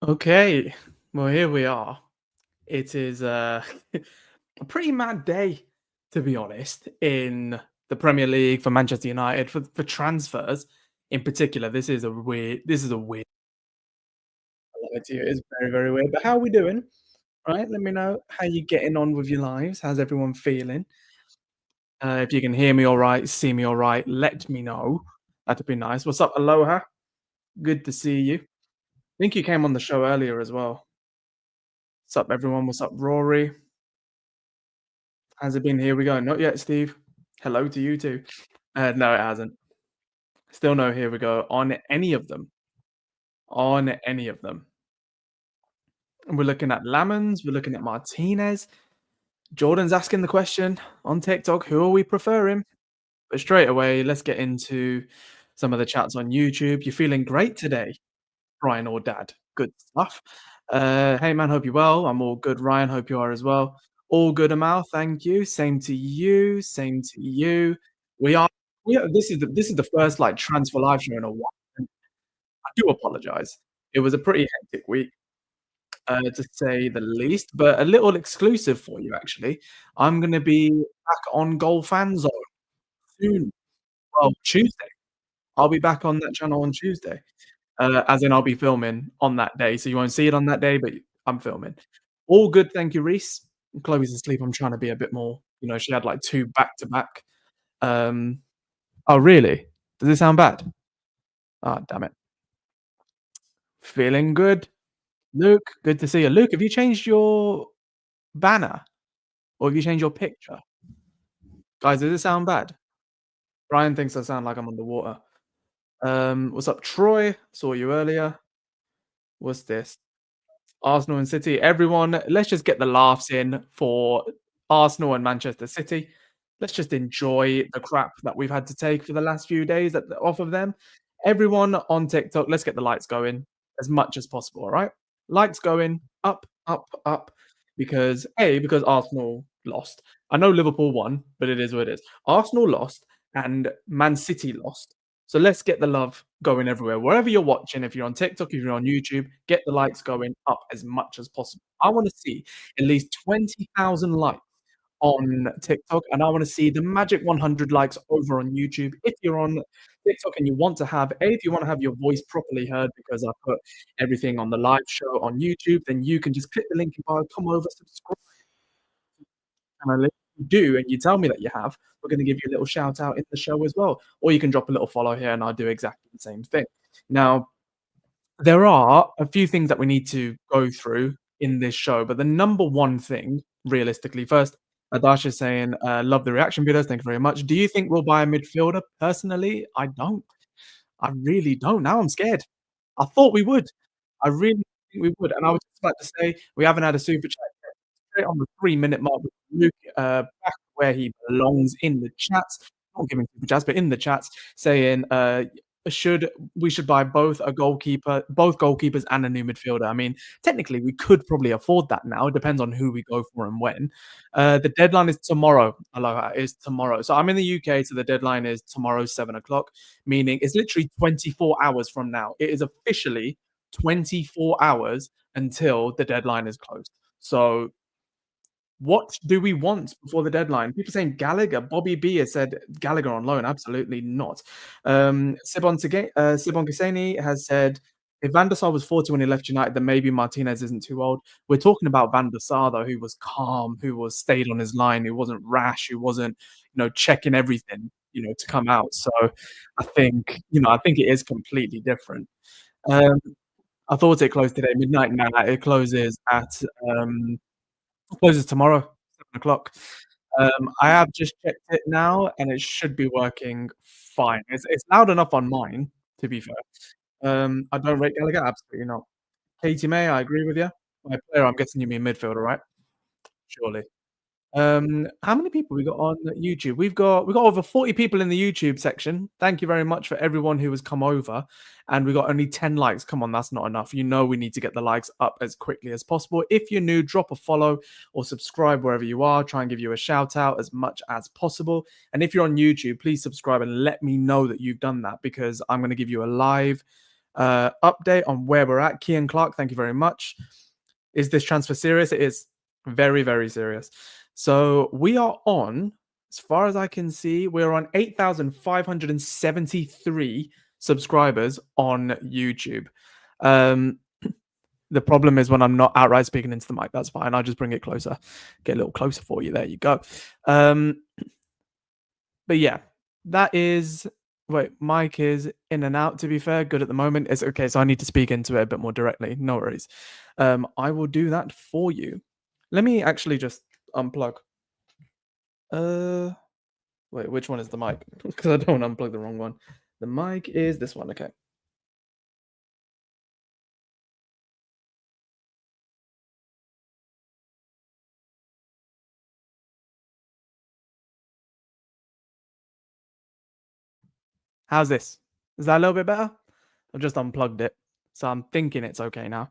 Okay, well, here we are. It is a pretty mad day, to be honest, in the Premier League for Manchester United for transfers in particular. This is a weird. It is very very weird. But how are we doing? Right, let me know how you getting on with your lives. How's everyone feeling? If you can hear me all right, see me all right, let me know. That'd be nice. What's up, Aloha? Good to see you. Think you came on the show earlier as well. What's up, everyone? What's up, Rory? Has it been? Here we go. Not yet, Steve. Hello to you too. No, it hasn't. Still no here we go on any of them. On any of them. And we're looking at Lammens, we're looking at Martinez. Jordan's asking the question on TikTok, who are we preferring? But straight away, let's get into some of the chats on YouTube. You're feeling great today, Brian or Dad. Good stuff. Hey man, hope you're well. I'm all good, Ryan. Hope you are as well. All good, Amal. Thank you. Same to you. Same to you. We are. This is the first like transfer live show in a while. And I do apologize. It was a pretty hectic week, to say the least. But a little exclusive for you, actually. I'm going to be back on Goal Fan Zone soon. Well, Tuesday. I'll be back on that channel on Tuesday. As in I'll be filming on that day, so you won't see it on that day, but I'm filming. All good, thank you, Reese. Chloe's asleep. I'm trying to be a bit more, she had like 2 back to back. Um Oh, really? Does it sound bad? Ah, damn it. Feeling good. Luke, good to see you. Luke, have you changed your banner or have you changed your picture? Guys, does it sound bad? Brian thinks I sound like I'm underwater. What's up, Troy? Saw you earlier. What's this? Arsenal and City. Everyone, let's just get the laughs in for Arsenal and Manchester City. Let's just enjoy the crap that we've had to take for the last few days off of them. Everyone on TikTok, let's get the lights going as much as possible, all right? Lights going up, up, up, because Arsenal lost. I know Liverpool won, but it is what it is. Arsenal lost and Man City lost. So let's get the love going everywhere. Wherever you're watching, if you're on TikTok, if you're on YouTube, get the likes going up as much as possible. I want to see at least 20,000 likes on TikTok, and I want to see the magic 100 likes over on YouTube. If you're on TikTok and you want to have, if you want to have your voice properly heard because I put everything on the live show on YouTube, then you can just click the link in bio, come over, subscribe and if you do and you tell me that you have, we're going to give you a little shout out in the show as well. Or you can drop a little follow here and I'll do exactly the same thing. Now, there are a few things that we need to go through in this show, but the number one thing, realistically, first, Adash is saying, love the reaction videos. Thank you very much. Do you think we'll buy a midfielder? Personally, I don't. I really don't. Now I'm scared. I thought we would. I really think we would. And I was just about to say, we haven't had a super chat yet. Straight on the 3-minute mark with Luke, back where he belongs in the chats. Not giving super chats, but in the chats, saying, should buy both goalkeepers and a new midfielder. I mean, technically, we could probably afford that now. It depends on who we go for and when. The deadline is tomorrow. Aloha is tomorrow. So I'm in the UK, so the deadline is tomorrow, 7 o'clock, meaning it's literally 24 hours from now. It is officially 24 hours until the deadline is closed. So what do we want before the deadline? People saying Gallagher. Bobby B has said Gallagher on loan. Absolutely not. Sibon Kiseni has said if Van der Sar was 40 when he left United, then maybe Martinez isn't too old. We're talking about Van der Sar, though, who was calm, who was stayed on his line, who wasn't rash, who wasn't, checking everything, to come out. So I think it is completely different. Um, I thought it closed today, midnight. Now it closes tomorrow, 7 o'clock. I have just checked it now, and it should be working fine. It's loud enough on mine, to be fair. I don't rate Gallagher, absolutely not. Katie May, I agree with you. By player, I'm guessing you mean midfielder, right? Surely. How many people we got on YouTube? We got over 40 people in the YouTube section. Thank you very much for everyone who has come over. And we got only 10 likes. Come on, that's not enough. We need to get the likes up as quickly as possible. If you're new, drop a follow or subscribe wherever you are. Try and give you a shout out as much as possible. And if you're on YouTube, please subscribe and let me know that you've done that because I'm going to give you a live Update on where we're at. Kian Clark, thank you very much. Is this transfer serious? It is very, very serious. So we are on, as far as I can see, we're on 8,573 subscribers on YouTube. The problem is when I'm not outright speaking into the mic. That's fine. I'll just bring it closer, get a little closer for you. There you go. But yeah, that is. Wait, mic is in and out. To be fair, good at the moment. It's okay. So I need to speak into it a bit more directly. No worries. I will do that for you. Let me actually just unplug. Wait, which one is the mic? Because I don't unplug the wrong one. The mic is this one. Okay. How's this? Is that a little bit better? I've just unplugged it, so I'm thinking it's okay now.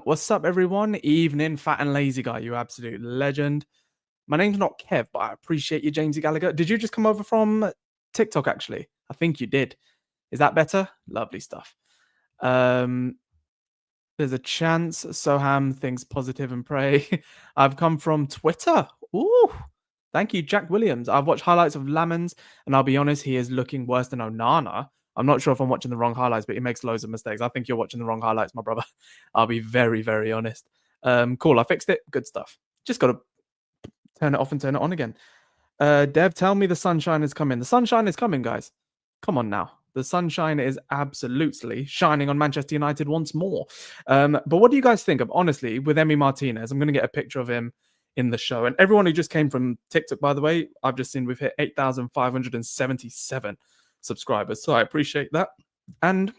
What's up, everyone? Evening, fat and lazy guy, you absolute legend. My name's not Kev, but I appreciate you, Jamesy Gallagher. Did you just come over from TikTok, actually? I think you did. Is that better? Lovely stuff. There's a chance Soham thinks positive and pray. I've come from Twitter. Ooh. Thank you, Jack Williams. I've watched highlights of Lammens, and I'll be honest, he is looking worse than Onana. I'm not sure if I'm watching the wrong highlights, but he makes loads of mistakes. I think you're watching the wrong highlights, my brother. I'll be very, very honest. Cool. I fixed it. Good stuff. Just got to turn it off and turn it on again. Dev, tell me the sunshine is coming. The sunshine is coming, guys. Come on now. The sunshine is absolutely shining on Manchester United once more. But what do you guys think of, honestly, with Emi Martinez? I'm going to get a picture of him in the show. And everyone who just came from TikTok, by the way, I've just seen we've hit 8,577 subscribers. So I appreciate that. And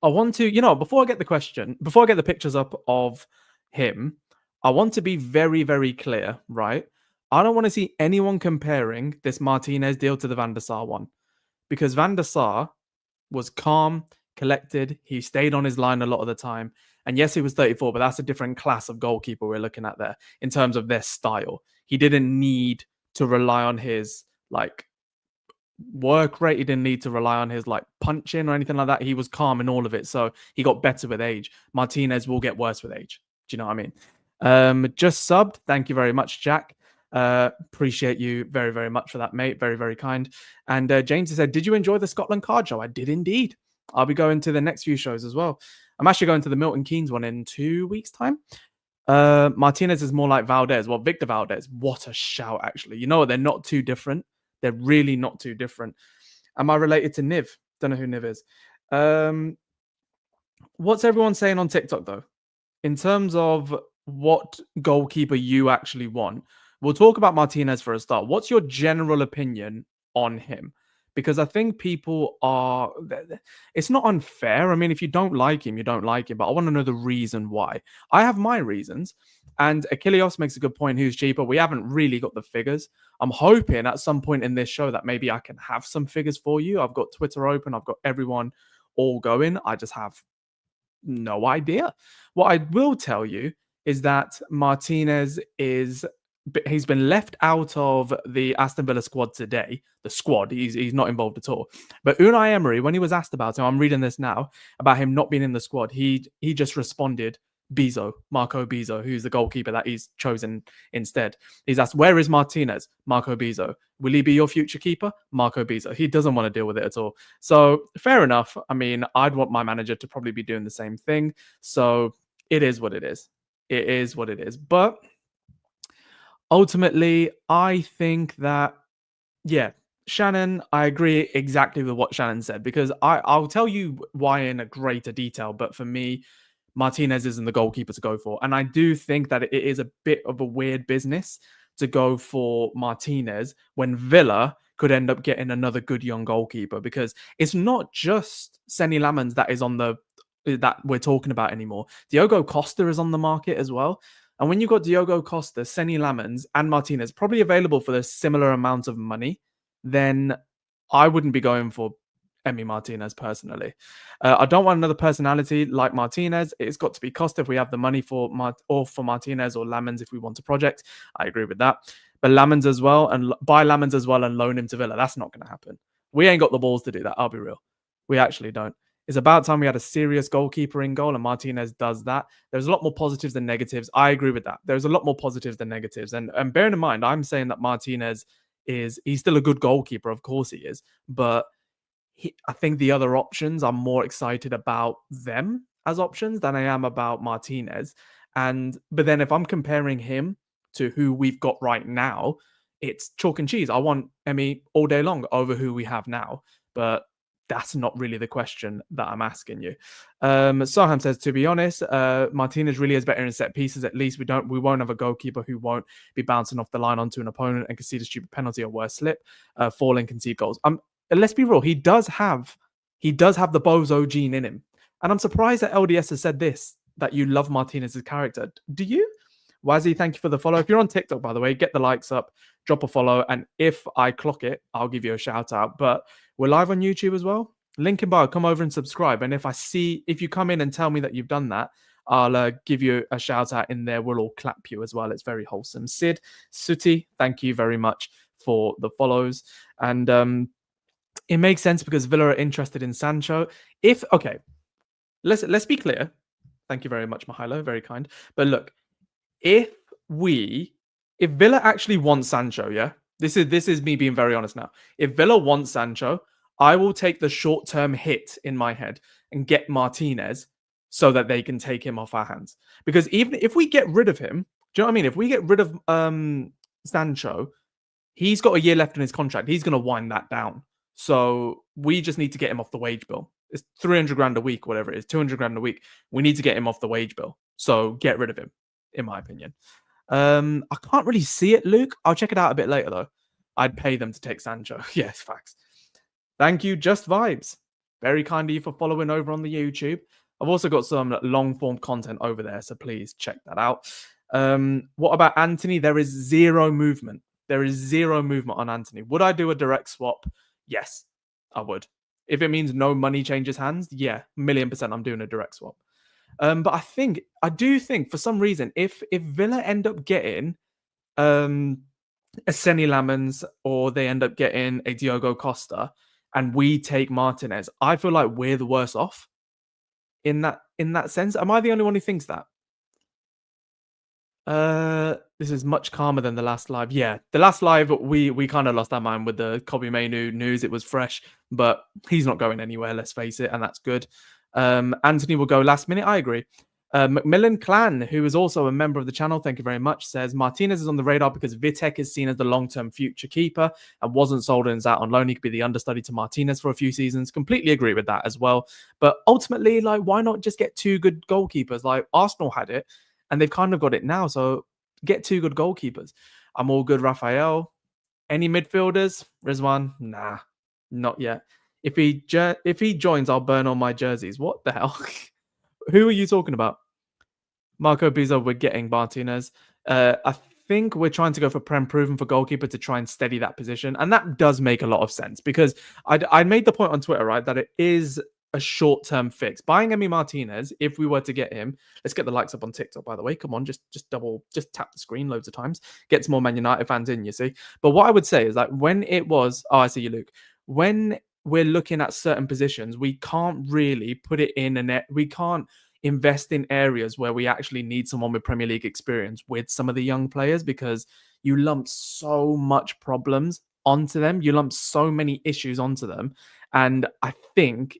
I want to, before I get the pictures up of him, I want to be very, very clear, right? I don't want to see anyone comparing this Martinez deal to the Van der Sar one, because Van der Sar was calm, collected. He stayed on his line a lot of the time. And yes, he was 34, but that's a different class of goalkeeper we're looking at there in terms of their style. He didn't need to rely on his work rate. He didn't need to rely on his punching or anything like that. He was calm in all of it. So he got better with age. Martinez will get worse with age. Do you know what I mean? Just subbed. Thank you very much, Jack. Appreciate you very, very much for that, mate. Very, very kind. And James said, did you enjoy the Scotland card show? I did indeed. I'll be going to the next few shows as well. I'm actually going to the Milton Keynes one in 2 weeks' time. Martinez is more like Valdez. Well, Victor Valdez. What a shout, actually. You know what? They're not too different. They're really not too different. Am I related to Niv? Don't know who Niv is. What's everyone saying on TikTok, though? In terms of what goalkeeper you actually want, we'll talk about Martinez for a start. What's your general opinion on him? Because I think people are... It's not unfair. I mean, if you don't like him, you don't like him. But I want to know the reason why. I have my reasons. And Achilleos makes a good point. Who's cheaper? We haven't really got the figures. I'm hoping at some point in this show that maybe I can have some figures for you. I've got Twitter open. I've got everyone all going. I just have no idea. What I will tell you is that Martinez he's been left out of the Aston Villa squad today. The squad, he's not involved at all. But Unai Emery, when he was asked about him, I'm reading this now, about him not being in the squad, he just responded, Marco Bizzo, who's the goalkeeper that he's chosen instead. He's asked, where is Martinez? Marco Bizzo. Will he be your future keeper? Marco Bizzo. He doesn't want to deal with it at all. So fair enough. I mean, I'd want my manager to probably be doing the same thing. So it is what it is. It is what it is. But ultimately, I think that, yeah, Shannon, I agree exactly with what Shannon said, because I'll tell you why in a greater detail. But for me, Martinez isn't the goalkeeper to go for. And I do think that it is a bit of a weird business to go for Martinez when Villa could end up getting another good young goalkeeper, because it's not just Senne Lammens that we're talking about anymore. Diogo Costa is on the market as well. And when you've got Diogo Costa, Senne Lammens, and Martinez probably available for the similar amount of money, then I wouldn't be going for Emi Martinez personally. I don't want another personality like Martinez. It's got to be Costa if we have the money for Martinez, or Lammens if we want a project. I agree with that. But Lammens as well, and buy Lammens as well and loan him to Villa. That's not going to happen. We ain't got the balls to do that. I'll be real. We actually don't. It's about time we had a serious goalkeeper in goal, and Martinez does that. There's a lot more positives than negatives. I agree with that. There's a lot more positives than negatives. And bearing in mind, I'm saying that Martinez he's still a good goalkeeper. Of course he is. But I think the other options, I'm more excited about them as options than I am about Martinez. But then if I'm comparing him to who we've got right now, it's chalk and cheese. I want Emmy all day long over who we have now. But that's not really the question that I'm asking you. Soham says, to be honest, Martinez really is better in set pieces. At least we won't have a goalkeeper who won't be bouncing off the line onto an opponent and concede a stupid penalty or worse slip, fall and concede goals. And let's be real, he does have the bozo gene in him. And I'm surprised that LDS has said this, that you love Martinez's character. Do you? Wazzy, thank you for the follow. If you're on TikTok, by the way, get the likes up, drop a follow, and if I clock it, I'll give you a shout out. But we're live on YouTube as well. Link in bio, come over and subscribe. And if you come in and tell me that you've done that, I'll give you a shout out in there. We'll all clap you as well. It's very wholesome. Sid, Suti, thank you very much for the follows. And it makes sense because Villa are interested in Sancho. Let's be clear. Thank you very much, Mahalo. Very kind. But look, if Villa actually want Sancho, yeah, this is me being very honest now. If Villa wants Sancho, I will take the short-term hit in my head and get Martinez so that they can take him off our hands. Because even if we get rid of him, do you know what I mean? If we get rid of Sancho, he's got a year left in his contract. He's going to wind that down. So we just need to get him off the wage bill. It's 300 grand a week, whatever it is, 200 grand a week. We need to get him off the wage bill. So get rid of him, in my opinion. I can't really see it, Luke. I'll check it out a bit later, though. I'd pay them to take Sancho. Yes, facts. Thank you, Just Vibes. Very kind of you for following over on the YouTube. I've also got some long-form content over there, so please check that out. What about Anthony? There is zero movement. There is zero movement on Anthony. Would I do a direct swap? Yes, I would. If it means no money changes hands, yeah, 1,000,000% I'm doing a direct swap. But I do think for some reason, if Villa end up getting a Senne Lammens or they end up getting a Diogo Costa and we take Martinez, I feel like we're the worse off in that sense. Am I the only one who thinks that? This is much calmer than the last live. Yeah, the last live we kind of lost our mind with the Kobe Mainu news. It was fresh, but he's not going anywhere. Let's face it, and that's good. Anthony will go last minute. I agree. Macmillan Clan, who is also a member of the channel, thank you very much, says Martinez is on the radar because Vitek is seen as the long-term future keeper and wasn't sold and is out on loan. He could be the understudy to Martinez for a few seasons. Completely agree with that as well. But ultimately, like, why not just get two good goalkeepers? Like Arsenal had it, and they've kind of got it now. So get two good goalkeepers. I'm all good, Raphael. Any midfielders? Rizwan? Nah, not yet. If he joins, I'll burn all my jerseys. What the hell? Who are you talking about? Marco Bizzo, we're getting Martinez. I think we're trying to go for Prem Proven for goalkeeper to try and steady that position. And that does make a lot of sense because I made the point on Twitter, right, that it is a short-term fix. Buying Emi Martinez, if we were to get him, let's get the likes up on TikTok, by the way. Come on, just tap the screen loads of times. Get some more Man United fans in, you see. But what I would say is that when it was, I see you, Luke. When we're looking at certain positions, we can't really put it in we can't invest in areas where we actually need someone with Premier League experience with some of the young players because you lump so much problems onto them. You lump so many issues onto them. And I think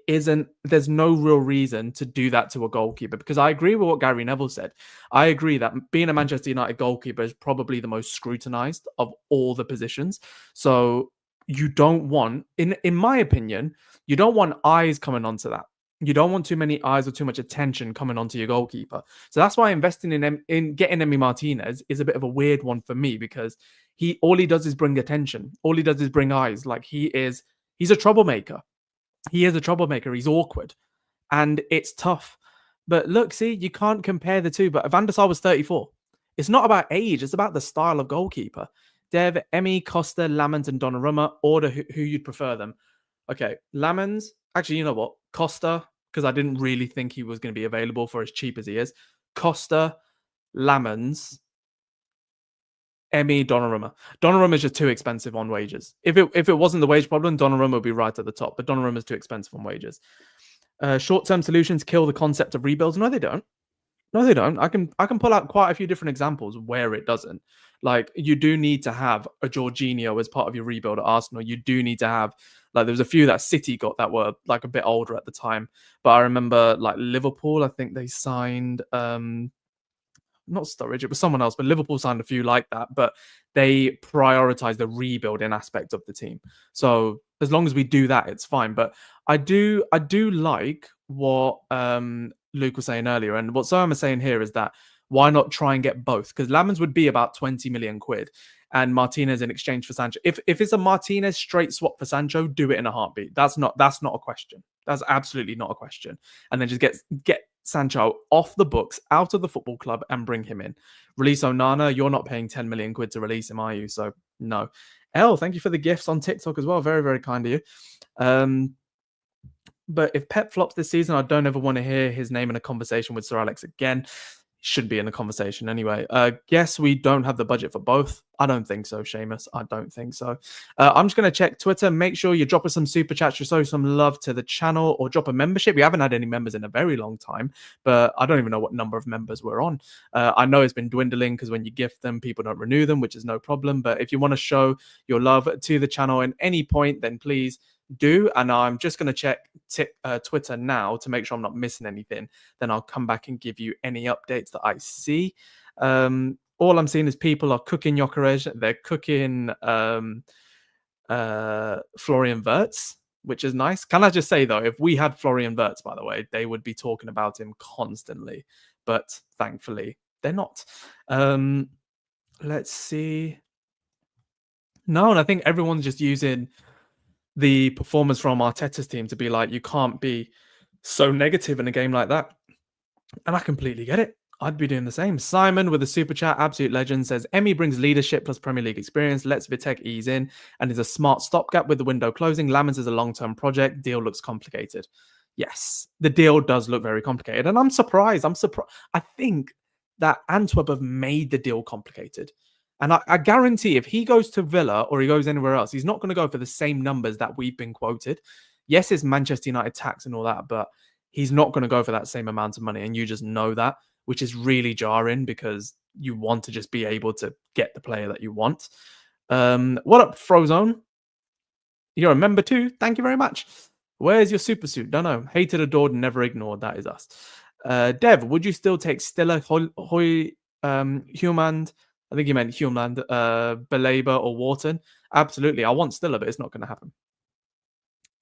there's no real reason to do that to a goalkeeper because I agree with what Gary Neville said. I agree that being a Manchester United goalkeeper is probably the most scrutinized of all the positions. So you don't want, in my opinion, you don't want eyes coming onto that. You don't want too many eyes or too much attention coming onto your goalkeeper. So that's why investing in getting Emi Martinez is a bit of a weird one for me because all he does is bring attention. All he does is bring eyes. Like he's a troublemaker. He is a troublemaker. He's awkward. And it's tough. But look, see, you can't compare the two. But Van der Sar was 34. It's not about age. It's about the style of goalkeeper. Dev, Emi, Costa, Lammens, and Donnarumma. Order who you'd prefer them. Okay, Lammens. Actually, you know what? Costa, because I didn't really think he was going to be available for as cheap as he is. Costa, Lammens, Emi, Donnarumma. Donnarumma is just too expensive on wages. If it wasn't the wage problem, Donnarumma would be right at the top. But Donnarumma is too expensive on wages. Short-term solutions kill the concept of rebuilds. No, they don't. No, they don't. I can pull out quite a few different examples where it doesn't. Like you do need to have a Jorginho as part of your rebuild at Arsenal. You do need to have like there was a few that City got that were like a bit older at the time. But I remember like Liverpool, I think they signed not Sturridge, it was someone else, but Liverpool signed a few like that, but they prioritize the rebuilding aspect of the team. So as long as we do that, it's fine. But I do like what Luke was saying earlier, and what Sam is saying here is that why not try and get both? Because Lammens would be about 20 million quid, and Martinez in exchange for Sancho. If it's a Martinez straight swap for Sancho, do it in a heartbeat. That's not a question. That's absolutely not a question. And then just get Sancho off the books, out of the football club, and bring him in. Release Onana. You're not paying 10 million quid to release him, are you? So no. L, thank you for the gifts on TikTok as well. Very, very kind of you. But if Pep flops this season, I don't ever want to hear his name in a conversation with Sir Alex again. Should be in a conversation anyway. Guess we don't have the budget for both. I don't think so, Seamus. I don't think so. I'm just going to check Twitter. Make sure you drop us some super chats to show some love to the channel or drop a membership. We haven't had any members in a very long time, but I don't even know what number of members we're on. I know it's been dwindling because when you gift them, people don't renew them, which is no problem. But if you want to show your love to the channel at any point, then please do. And I'm just going to check Twitter now to make sure I'm not missing anything. Then I'll come back and give you any updates that I see. All I'm seeing is people are cooking Gyökeres. They're cooking Florian Wirtz, which is nice. Can I just say though, if we had Florian Wirtz, by the way, they would be talking about him constantly. But thankfully, they're not. Let's see. No, and I think everyone's just using the performance from Arteta's team to be like, you can't be so negative in a game like that. And I completely get it. I'd be doing the same. Simon with a super chat, absolute legend, says, Emmy brings leadership plus Premier League experience, lets Vitek ease in, and is a smart stopgap with the window closing. Lammens is a long-term project. Deal looks complicated. Yes, the deal does look very complicated. And I'm surprised. I think that Antwerp have made the deal complicated. And I guarantee if he goes to Villa or he goes anywhere else, he's not going to go for the same numbers that we've been quoted. Yes, it's Manchester United tax and all that, but he's not going to go for that same amount of money. And you just know that, which is really jarring because you want to just be able to get the player that you want. What up, Frozone? You're a member too. Thank you very much. Where's your super suit? Don't know. Hated, adored, and never ignored. That is us. Dev, would you still take Stiller, Humand? I think you meant Humland, Belabor, or Wharton. Absolutely. I want Stiller, but it's not going to happen.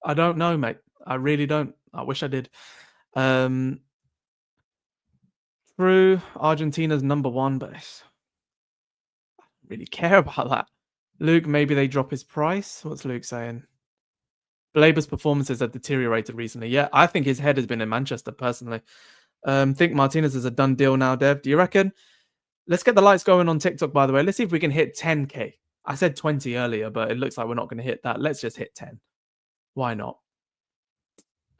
I don't know, mate. I really don't. I wish I did. True, Argentina's number one, but I don't really care about that. Luke, maybe they drop his price. What's Luke saying? Belabor's performances have deteriorated recently. Yeah, I think his head has been in Manchester, personally. Think Martinez is a done deal now, Dev. Do you reckon? Let's get the lights going on TikTok, by the way. Let's see if we can hit 10K. I said 20 earlier, but it looks like we're not going to hit that. Let's just hit 10. Why not?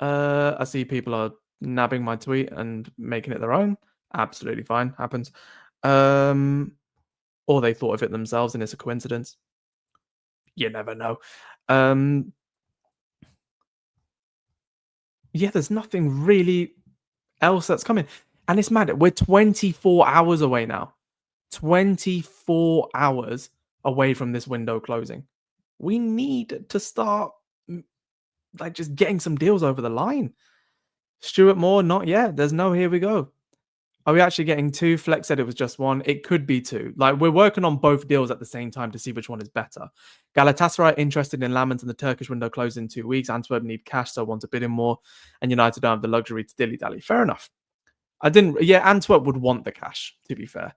I see people are nabbing my tweet and making it their own. Absolutely fine. Happens. Or they thought of it themselves and it's a coincidence. You never know. Yeah, there's nothing really else that's coming. And it's mad. We're 24 hours away now. 24 hours away from this window closing. We need to start like just getting some deals over the line. Stuart Moore, not yet. There's no here we go. Are we actually getting two? Flex said it was just one. It could be two. Like we're working on both deals at the same time to see which one is better. Galatasaray interested in Lammens and the Turkish window closes in 2 weeks. Antwerp need cash, so want to bid in more. And United don't have the luxury to dilly-dally. Fair enough. Antwerp would want the cash, to be fair.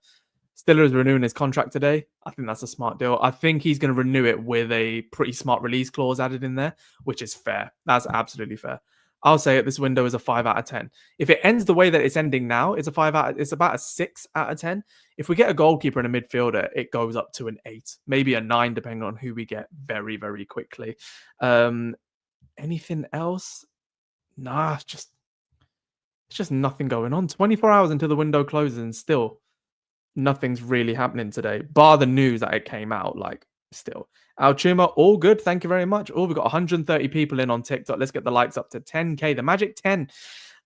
Stiller is renewing his contract today. I think that's a smart deal. I think he's going to renew it with a pretty smart release clause added in there, which is fair. That's absolutely fair. I'll say it. This window is a 5 out of 10. If it ends the way that it's ending now, it's about a 6 out of 10. If we get a goalkeeper and a midfielder, it goes up to an 8, maybe a 9, depending on who we get very, very quickly. Anything else? Nah, it's just nothing going on. 24 hours until the window closes and still nothing's really happening today, bar the news that it came out. Like, Still. Alchuma, all good. Thank you very much. Oh, we've got 130 people in on TikTok. Let's get the likes up to 10K, the magic 10.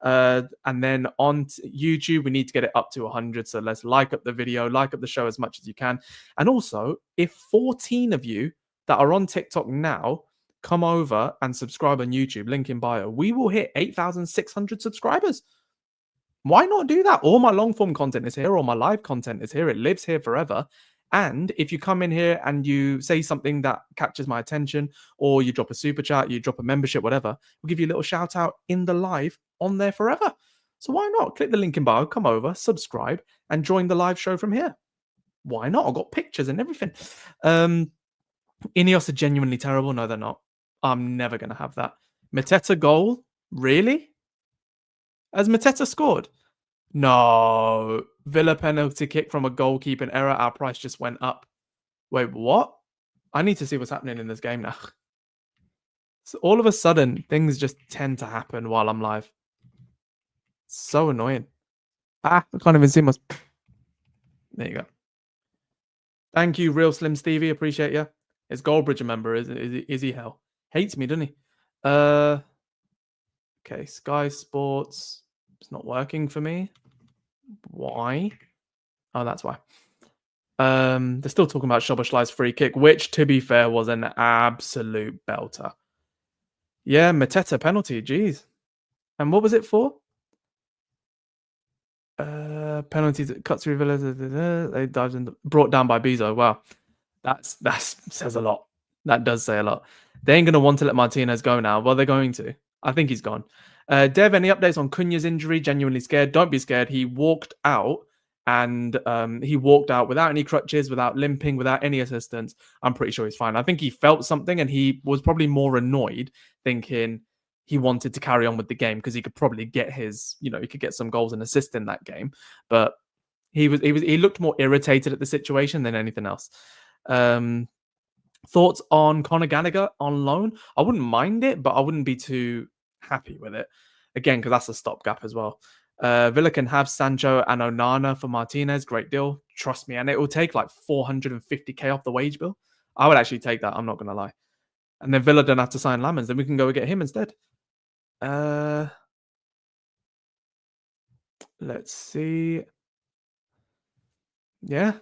And then on YouTube, we need to get it up to 100. So let's like up the video, like up the show as much as you can. And also, if 14 of you that are on TikTok now come over and subscribe on YouTube, link in bio, we will hit 8,600 subscribers. Why not do that? All my long form content is here, all my live content is here. It lives here forever. And if you come in here and you say something that catches my attention, or you drop a super chat, you drop a membership, whatever, we'll give you a little shout out in the live on there forever. So why not? Click the link in bio, come over, subscribe, and join the live show from here. Why not? I've got pictures and everything. Ineos are genuinely terrible. No, they're not. I'm never going to have that. Mateta goal? Really? Has Mateta scored? No. Villa penalty kick from a goalkeeping error. Our price just went up. Wait, what? I need to see what's happening in this game now. So all of a sudden, things just tend to happen while I'm live. So annoying. I can't even see my... There you go. Thank you, Real Slim Stevie. Appreciate you. It's Goldbridge, member. Is he hell? Hates me, doesn't he? Okay, Sky Sports. It's not working for me. Why? Oh, that's why. They're still talking about Szoboszlai's free kick, which, to be fair, was an absolute belter. Yeah, Mateta penalty. Jeez. And what was it for? Penalties that cuts through Villa. They dived in, brought down by Bezo. Wow, that says a lot. That does say a lot. They ain't gonna want to let Martinez go now. Well, they're going to. I think he's gone. Dev, any updates on Cunha's injury? Genuinely scared. Don't be scared. He walked out, and he walked out without any crutches, without limping, without any assistance. I'm pretty sure he's fine. I think he felt something, and he was probably more annoyed, thinking he wanted to carry on with the game because he could probably get his, he could get some goals and assists in that game. But he looked more irritated at the situation than anything else. Thoughts on Conor Gallagher on loan? I wouldn't mind it, but I wouldn't be too happy with it. Again, because that's a stopgap as well. Villa can have Sancho and Onana for Martinez. Great deal. Trust me. And it will take like 450k off the wage bill. I would actually take that. I'm not going to lie. And then Villa don't have to sign Lammens. Then we can go and get him instead. Let's see. Yeah.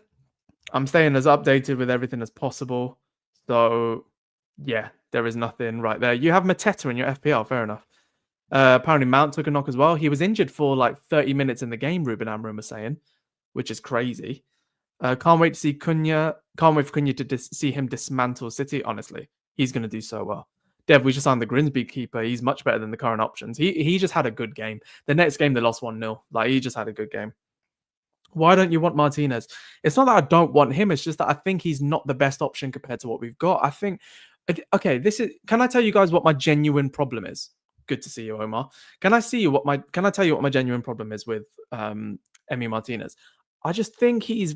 I'm staying as updated with everything as possible. So, yeah, there is nothing right there. You have Mateta in your FPL. Fair enough. Apparently, Mount took a knock as well. He was injured for like 30 minutes in the game, Ruben Amorim was saying, which is crazy. Can't wait to see Cunha. Can't wait for Cunha to see him dismantle City. Honestly, he's going to do so well. Dev, we just signed the Grimsby keeper. He's much better than the current options. He just had a good game. The next game, they lost 1-0. Like, he just had a good game. Why don't you want Martinez? It's not that I don't want him. It's just that I think he's not the best option compared to what we've got. I think, okay, can I tell you guys what my genuine problem is? Good to see you, Omar. Can I tell you what my genuine problem is with Emi Martinez? I just think he's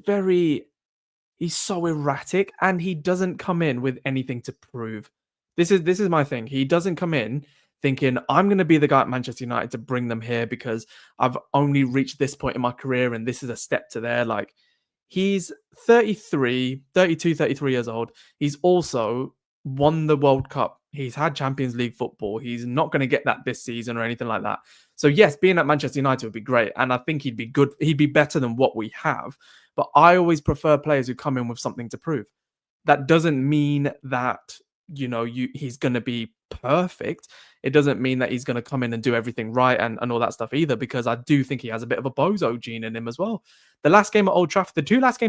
so erratic and he doesn't come in with anything to prove. This is my thing. He doesn't come in thinking, I'm going to be the guy at Manchester United to bring them here because I've only reached this point in my career and this is a step to there. Like, he's 32, 33 years old. He's also won the World Cup. He's had Champions League football. He's not going to get that this season or anything like that. So yes, being at Manchester United would be great. And I think he'd be good. He'd be better than what we have. But I always prefer players who come in with something to prove. That doesn't mean that, he's going to be perfect. It doesn't mean that he's going to come in and do everything right and all that stuff either, because I do think he has a bit of a bozo gene in him as well. The two last games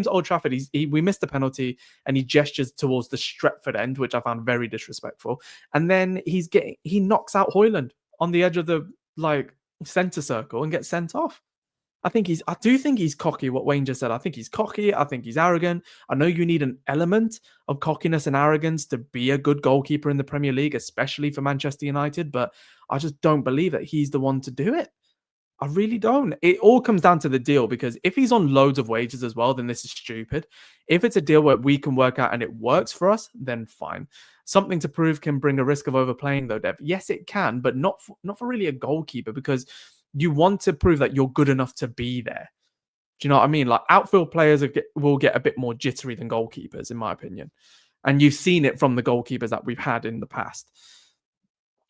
at Old Trafford, we missed the penalty and he gestures towards the Stretford end, which I found very disrespectful. And then he knocks out Højlund on the edge of the center circle and gets sent off. I do think he's cocky, what Wayne just said. I think he's cocky. I think he's arrogant. I know you need an element of cockiness and arrogance to be a good goalkeeper in the Premier League, especially for Manchester United, but I just don't believe that he's the one to do it. I really don't. It all comes down to the deal, because if he's on loads of wages as well, then this is stupid. If it's a deal where we can work out and it works for us, then fine. Something to prove can bring a risk of overplaying though, Dev. Yes, it can, but not for really a goalkeeper, because you want to prove that you're good enough to be there. Do you know what I mean? Like, outfield players will get a bit more jittery than goalkeepers, in my opinion. And you've seen it from the goalkeepers that we've had in the past.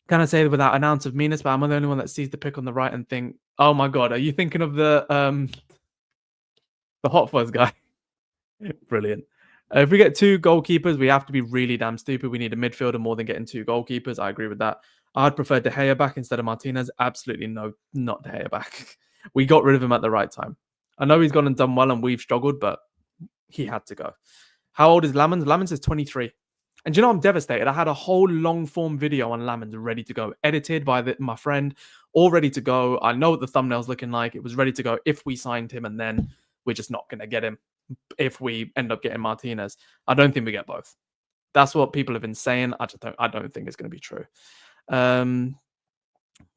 Can I say that without an ounce of meanness, but I'm the only one that sees the pick on the right and think, oh my god, are you thinking of the Hot Fuzz guy? Brilliant. If we get two goalkeepers, we have to be really damn stupid. We need a midfielder more than getting two goalkeepers. I agree with that. I'd prefer De Gea back instead of Martinez. Absolutely no, not De Gea back. We got rid of him at the right time. I know he's gone and done well and we've struggled, but he had to go. How old is Lammens? Lammens is 23. And you know, I'm devastated. I had a whole long form video on Lammens ready to go, edited by my friend, all ready to go. I know what the thumbnail's looking like. It was ready to go if we signed him, and then we're just not going to get him if we end up getting Martinez. I don't think we get both. That's what people have been saying. I don't think it's going to be true.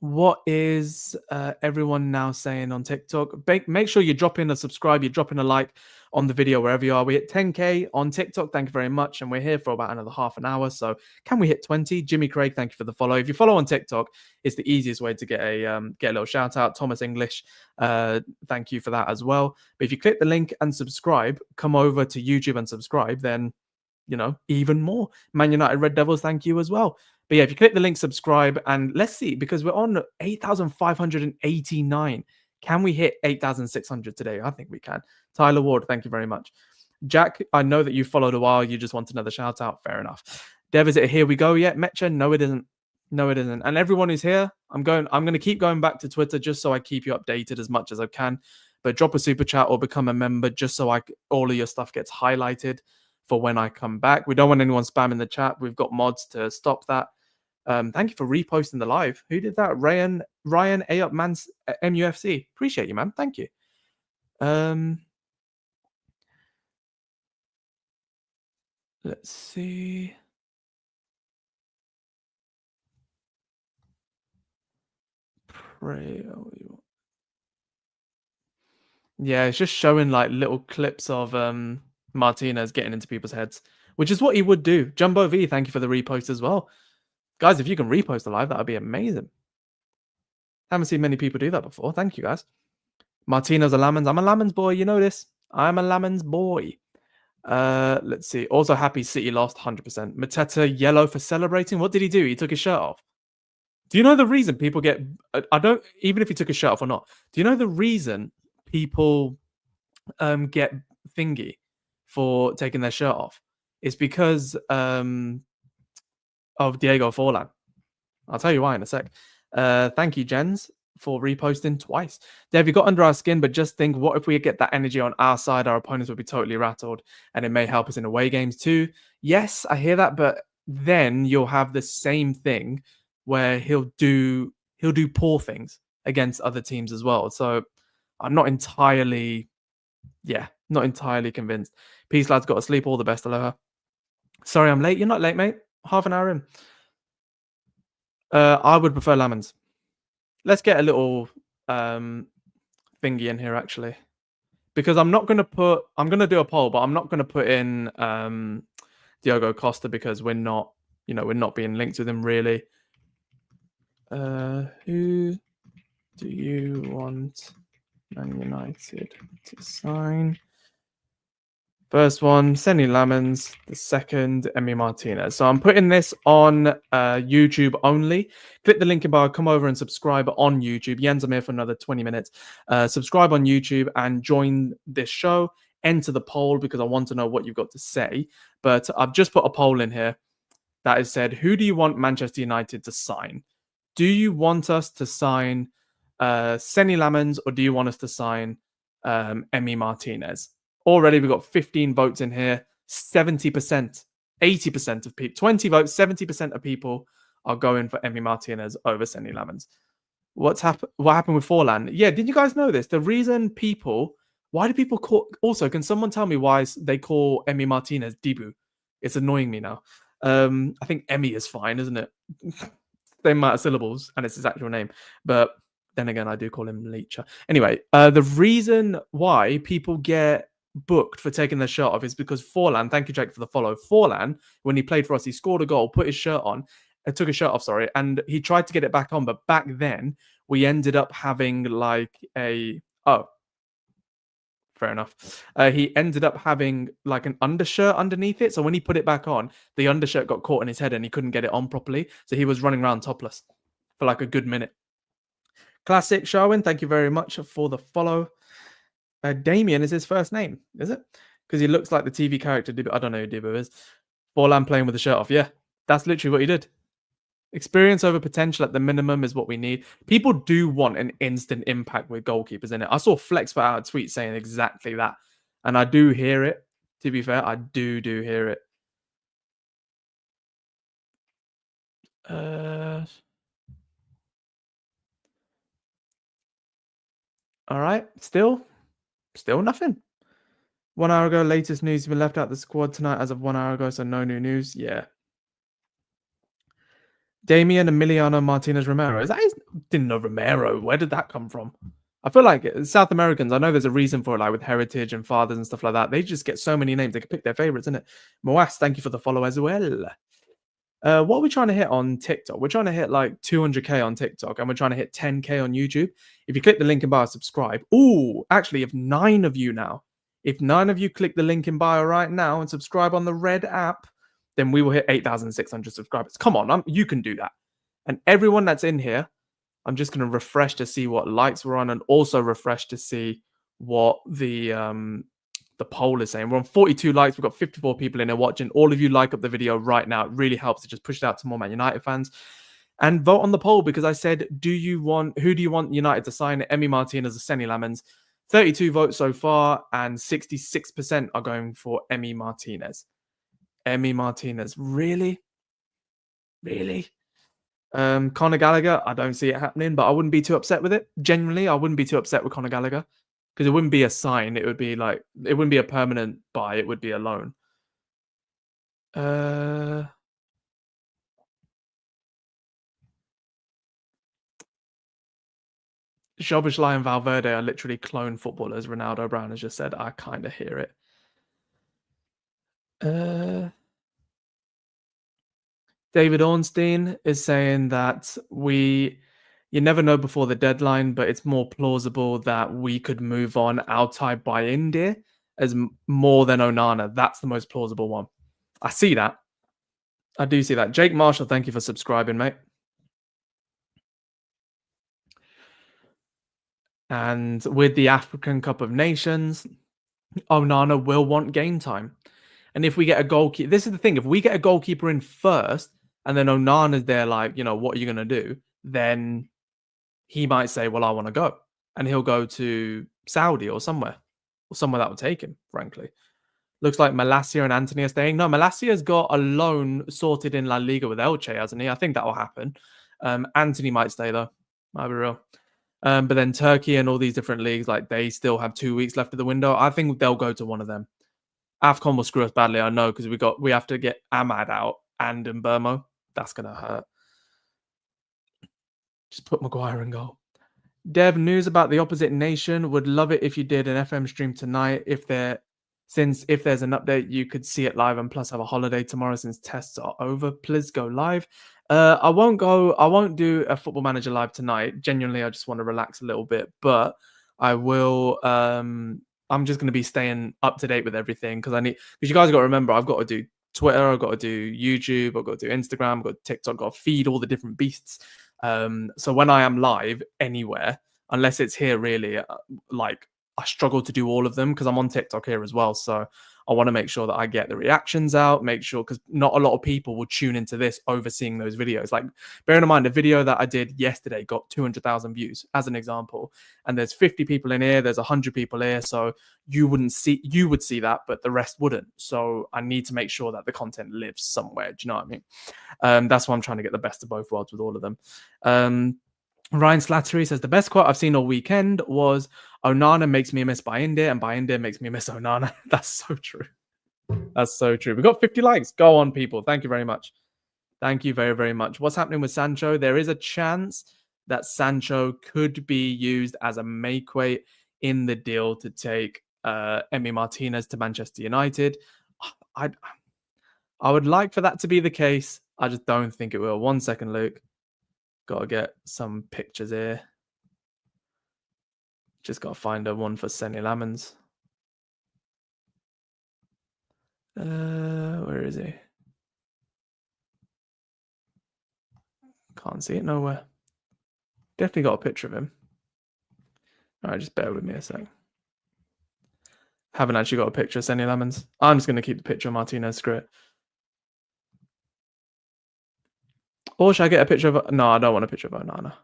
What is everyone now saying on TikTok? Make sure you drop in a subscribe, you drop in a like on the video wherever you are. We hit 10K on TikTok. Thank you very much. And we're here for about another half an hour. So can we hit 20? Jimmy Craig, thank you for the follow. If you follow on TikTok, it's the easiest way to get a little shout out. Thomas English, thank you for that as well. But if you click the link and subscribe, come over to YouTube and subscribe, then even more. Man United Red Devils, thank you as well. But yeah, if you click the link, subscribe, and let's see, because we're on 8,589. Can we hit 8,600 today? I think we can. Tyler Ward, thank you very much. Jack, I know that you followed a while. You just want another shout out. Fair enough. Dev, is it here we go yet? Mecha? No, it isn't. No, it isn't. And everyone who's here, I'm going to keep going back to Twitter just so I keep you updated as much as I can. But drop a super chat or become a member just so all of your stuff gets highlighted for when I come back. We don't want anyone spamming the chat. We've got mods to stop that. Thank you for reposting the live. Who did that? Ryan A up Mans MUFC. Appreciate you, man. Thank you. Let's see. Pray. Yeah, it's just showing like little clips of Martinez getting into people's heads, which is what he would do. Jumbo V, thank you for the repost as well. Guys, if you can repost the live, that would be amazing. Haven't seen many people do that before. Thank you, guys. Martinez a Lammens. I'm a Lammens boy. You know this. I'm a Lammens boy. Let's see. Also happy City lost 100%. Mateta yellow for celebrating. What did he do? He took his shirt off. Do you know the reason people get... I don't... Even if he took his shirt off or not. Do you know the reason people get thingy for taking their shirt off? It's because of Diego Forlan. I'll tell you why in a sec. Thank you, Jens, for reposting twice. Dev, you got under our skin, but just think, what if we get that energy on our side? Our opponents would be totally rattled, and it may help us in away games too. Yes, I hear that, but then you'll have the same thing where he'll do poor things against other teams as well. So I'm not entirely convinced. Peace, lads. Got to sleep. All the best, Aloha. Sorry, I'm late. You're not late, mate. Half an hour in. I would prefer Lammens. Let's get a little thingy in here, actually. Because I'm going to do a poll, but I'm not going to put in Diogo Costa because we're not being linked with him, really. Who do you want Man United to sign? First one, Senne Lammens. The second, Emiliano Martinez. So I'm putting this on YouTube only. Click the link in bio, come over and subscribe on YouTube. Jens, I'm here for another 20 minutes. Subscribe on YouTube and join this show. Enter the poll because I want to know what you've got to say. But I've just put a poll in here that has said, who do you want Manchester United to sign? Do you want us to sign Senne Lammens or do you want us to sign Emiliano Martinez? Already, we've got 15 votes in here. 70%, 80% of people, 20 votes, 70% of people are going for Emiliano Martinez over Senne Lammens. What happened with Forlan? Yeah, did you guys know this? The reason why do people call... Also, can someone tell me why they call Emiliano Martinez Dibu? It's annoying me now. I think Emmy is fine, isn't it? Same amount of syllables, and it's his actual name. But then again, I do call him Leacher. Anyway, the reason why people get booked for taking their shirt off is because Forlan, thank you, Jake, for the follow. Forlan, when he played for us, he scored a goal, put his shirt on, took his shirt off, sorry, and he tried to get it back on, but back then we ended up having like a fair enough. He ended up having like an undershirt underneath it. So when he put it back on, the undershirt got caught in his head and he couldn't get it on properly. So he was running around topless for like a good minute. Classic Sharwin, thank you very much for the follow. Damien is his first name, is it? Because he looks like the TV character. I don't know who Dibbo is. Forlan playing with the shirt off. Yeah, that's literally what he did. Experience over potential at the minimum is what we need. People do want an instant impact with goalkeepers in it. I saw Flex put out a tweet saying exactly that. And I do hear it. To be fair, I do hear it. All right. Still nothing. 1 hour ago, latest news. Been left out the squad tonight as of 1 hour ago, so no new news. Yeah. Damian Emiliano Martinez Romero. Is that his? Didn't know Romero. Where did that come from? I feel like South Americans, I know there's a reason for it, like with heritage and fathers and stuff like that. They just get so many names. They can pick their favorites, isn't it? Moas, thank you for the follow as well. What are we trying to hit on TikTok? We're trying to hit like 200K on TikTok and we're trying to hit 10K on YouTube. If you click the link in bio, subscribe. Ooh, actually, if 9 of you now, if 9 of you click the link in bio right now and subscribe on the red app, then we will hit 8,600 subscribers. Come on, you can do that. And everyone that's in here, I'm just going to refresh to see what likes we're on and also refresh to see what the poll is saying. We're on 42 likes. We've got 54 people in here watching. All of you like up the video right now. It really helps to just push it out to more Man United fans. And vote on the poll because I said, who do you want United to sign? Emi Martinez or Senne Lammens? 32 votes so far and 66% are going for Emi Martinez. Emi Martinez. Really? Really? Conor Gallagher, I don't see it happening, but I wouldn't be too upset with it. Genuinely, I wouldn't be too upset with Conor Gallagher because it wouldn't be a sign. It would be like, it wouldn't be a permanent buy. It would be a loan. Szoboszlai and Valverde are literally clone footballers. Ronaldo Brown has just said, I kind of hear it. David Ornstein is saying that you never know before the deadline, but it's more plausible that we could move on Altay by India as more than Onana. That's the most plausible one. I see that. I do see that. Jake Marshall, thank you for subscribing, mate. And with the African Cup of Nations, Onana will want game time. And if we get a goalkeeper, this is the thing, if we get a goalkeeper in first and then Onana's there like, what are you going to do? Then he might say, well, I want to go. And he'll go to Saudi or somewhere that will take him, frankly. Looks like Malacia and Anthony are staying. No, Malacia's got a loan sorted in La Liga with Elche, hasn't he? I think that will happen. Anthony might stay, though. Might be real. But then Turkey and all these different leagues, like they still have 2 weeks left of the window. I think they'll go to one of them. AFCON will screw us badly, I know, because we have to get Ahmad out and Mbermo. That's going to hurt. Just put Maguire in goal. Dev, news about the opposite nation. Would love it if you did an FM stream tonight. If there's an update, you could see it live and plus have a holiday tomorrow since tests are over. Please go live. I won't do a Football Manager live tonight. Genuinely, I just want to relax a little bit, but I will. I'm just going to be staying up to date with everything because you guys got to remember, I've got to do Twitter, I've got to do YouTube, I've got to do Instagram, I've got TikTok, I've got to feed all the different beasts. So when I am live anywhere, unless it's here, really, like I struggle to do all of them because I'm on TikTok here as well. So I want to make sure that I get the reactions out, make sure, because not a lot of people will tune into this overseeing those videos. Like, bearing in mind, the video that I did yesterday got 200,000 views, as an example. And there's 50 people in here, there's 100 people here. So you would see that, but the rest wouldn't. So I need to make sure that the content lives somewhere. Do you know what I mean? That's why I'm trying to get the best of both worlds with all of them. Ryan Slattery says, the best quote I've seen all weekend was, Onana makes me miss Bayinde, and Bayinde makes me miss Onana. That's so true. That's so true. We got 50 likes. Go on, people. Thank you very much. Thank you very, very much. What's happening with Sancho? There is a chance that Sancho could be used as a make-weight in the deal to take Emi Martinez to Manchester United. I would like for that to be the case. I just don't think it will. 1 second, Luke. Got to get some pictures here. Just got to find one for Senne Lammens. Where is he? Can't see it nowhere. Definitely got a picture of him. All right, just bear with me a sec. Haven't actually got a picture of Senne Lammens. I'm just going to keep the picture of Martinez. Screw it. Or should I get a picture of... No, I don't want a picture of Onana.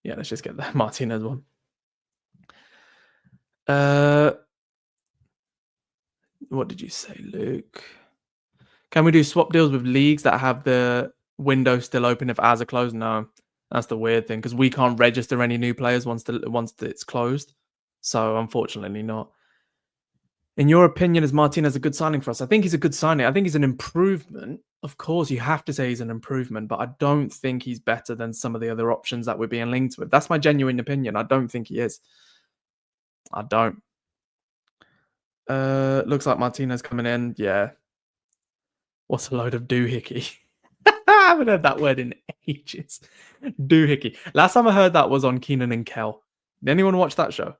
Yeah, let's just get the Martinez one. What did you say, Luke? Can we do swap deals with leagues that have the window still open if ads are closed? No, that's the weird thing because we can't register any new players once it's closed. So unfortunately not. In your opinion, is Martinez a good signing for us? I think he's a good signing. I think he's an improvement. Of course, you have to say he's an improvement, but I don't think he's better than some of the other options that we're being linked with. That's my genuine opinion. I don't think he is. I don't. Looks like Martinez coming in. Yeah. What's a load of doohickey? I haven't heard that word in ages. Doohickey. Last time I heard that was on Keenan and Kel. Did anyone watch that show?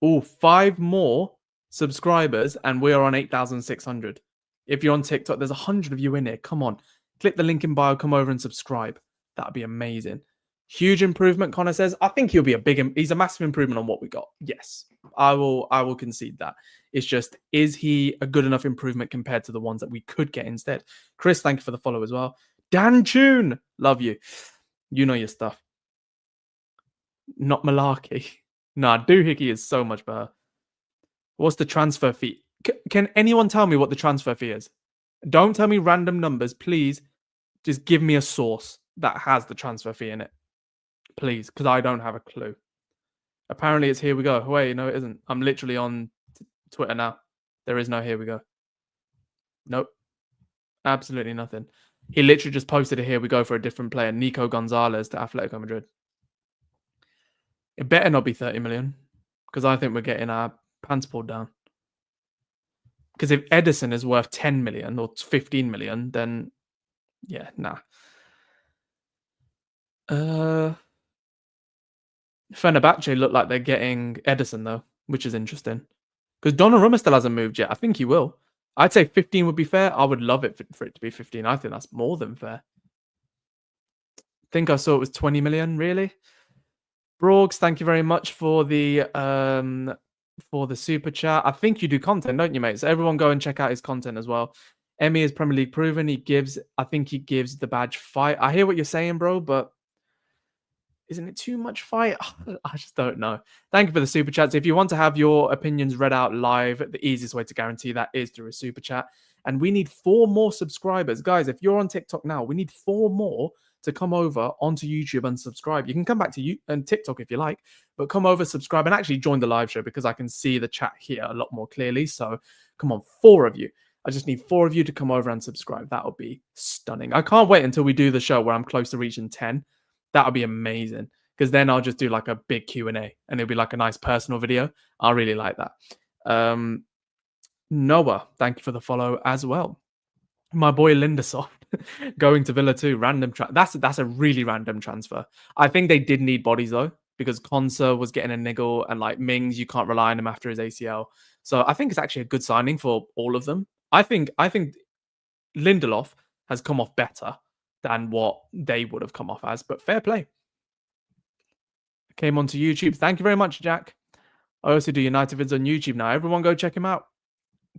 Oh, 5 more subscribers and we are on 8,600. If you're on TikTok, there's 100 of you in here. Come on. Click the link in bio. Come over and subscribe. That'd be amazing. Huge improvement, Connor says. I think he'll be he's a massive improvement on what we got. Yes, I will concede that. It's just, is he a good enough improvement compared to the ones that we could get instead? Chris, thank you for the follow as well. Dan Tune, love you. You know your stuff. Not malarkey. Nah, doohickey is so much better. What's the transfer fee? Can anyone tell me what the transfer fee is? Don't tell me random numbers, please. Just give me a source that has the transfer fee in it. Please, because I don't have a clue. Apparently it's here we go. Wait, no, it isn't. I'm literally on Twitter now. There is no here we go. Nope. Absolutely nothing. He literally just posted a here we go for a different player, Nico Gonzalez to Atletico Madrid. It better not be 30 million because I think we're getting our pants pulled down. Because if Edison is worth 10 million or 15 million, then yeah, nah. Fenerbahce look like they're getting Edison though, which is interesting. Because Donnarumma still hasn't moved yet. I think he will. I'd say 15 would be fair. I would love it for it to be 15. I think that's more than fair. I think I saw it was 20 million, really. Brogs, thank you very much for the super chat. I think you do content, don't you, mate? So everyone go and check out his content as well. Emmy is Premier League proven. I think he gives the badge fight. I hear what you're saying, bro, but isn't it too much fight? I just don't know. Thank you for the super chats. If you want to have your opinions read out live, the easiest way to guarantee that is through a super chat. And we need 4 more subscribers. Guys, if you're on TikTok now, we need 4 more to come over onto YouTube and subscribe. You can come back to you and TikTok if you like, but come over, subscribe, and actually join the live show because I can see the chat here a lot more clearly. So come on, 4 of you. I just need 4 of you to come over and subscribe. That would be stunning. I can't wait until we do the show where I'm close to reaching 10. That would be amazing because then I'll just do like a big Q&A and it'll be like a nice personal video. I really like that. Noah, thank you for the follow as well. My boy Lindesoft going to Villa too. Random that's a really random transfer. I think they did need bodies though because Konsa was getting a niggle and like Mings, you can't rely on him after his ACL. So I think it's actually a good signing for all of them. I think Lindelof has come off better than what they would have come off as, but fair play. Came onto YouTube. Thank you very much, Jack. I also do United vids on YouTube now. Everyone go check him out.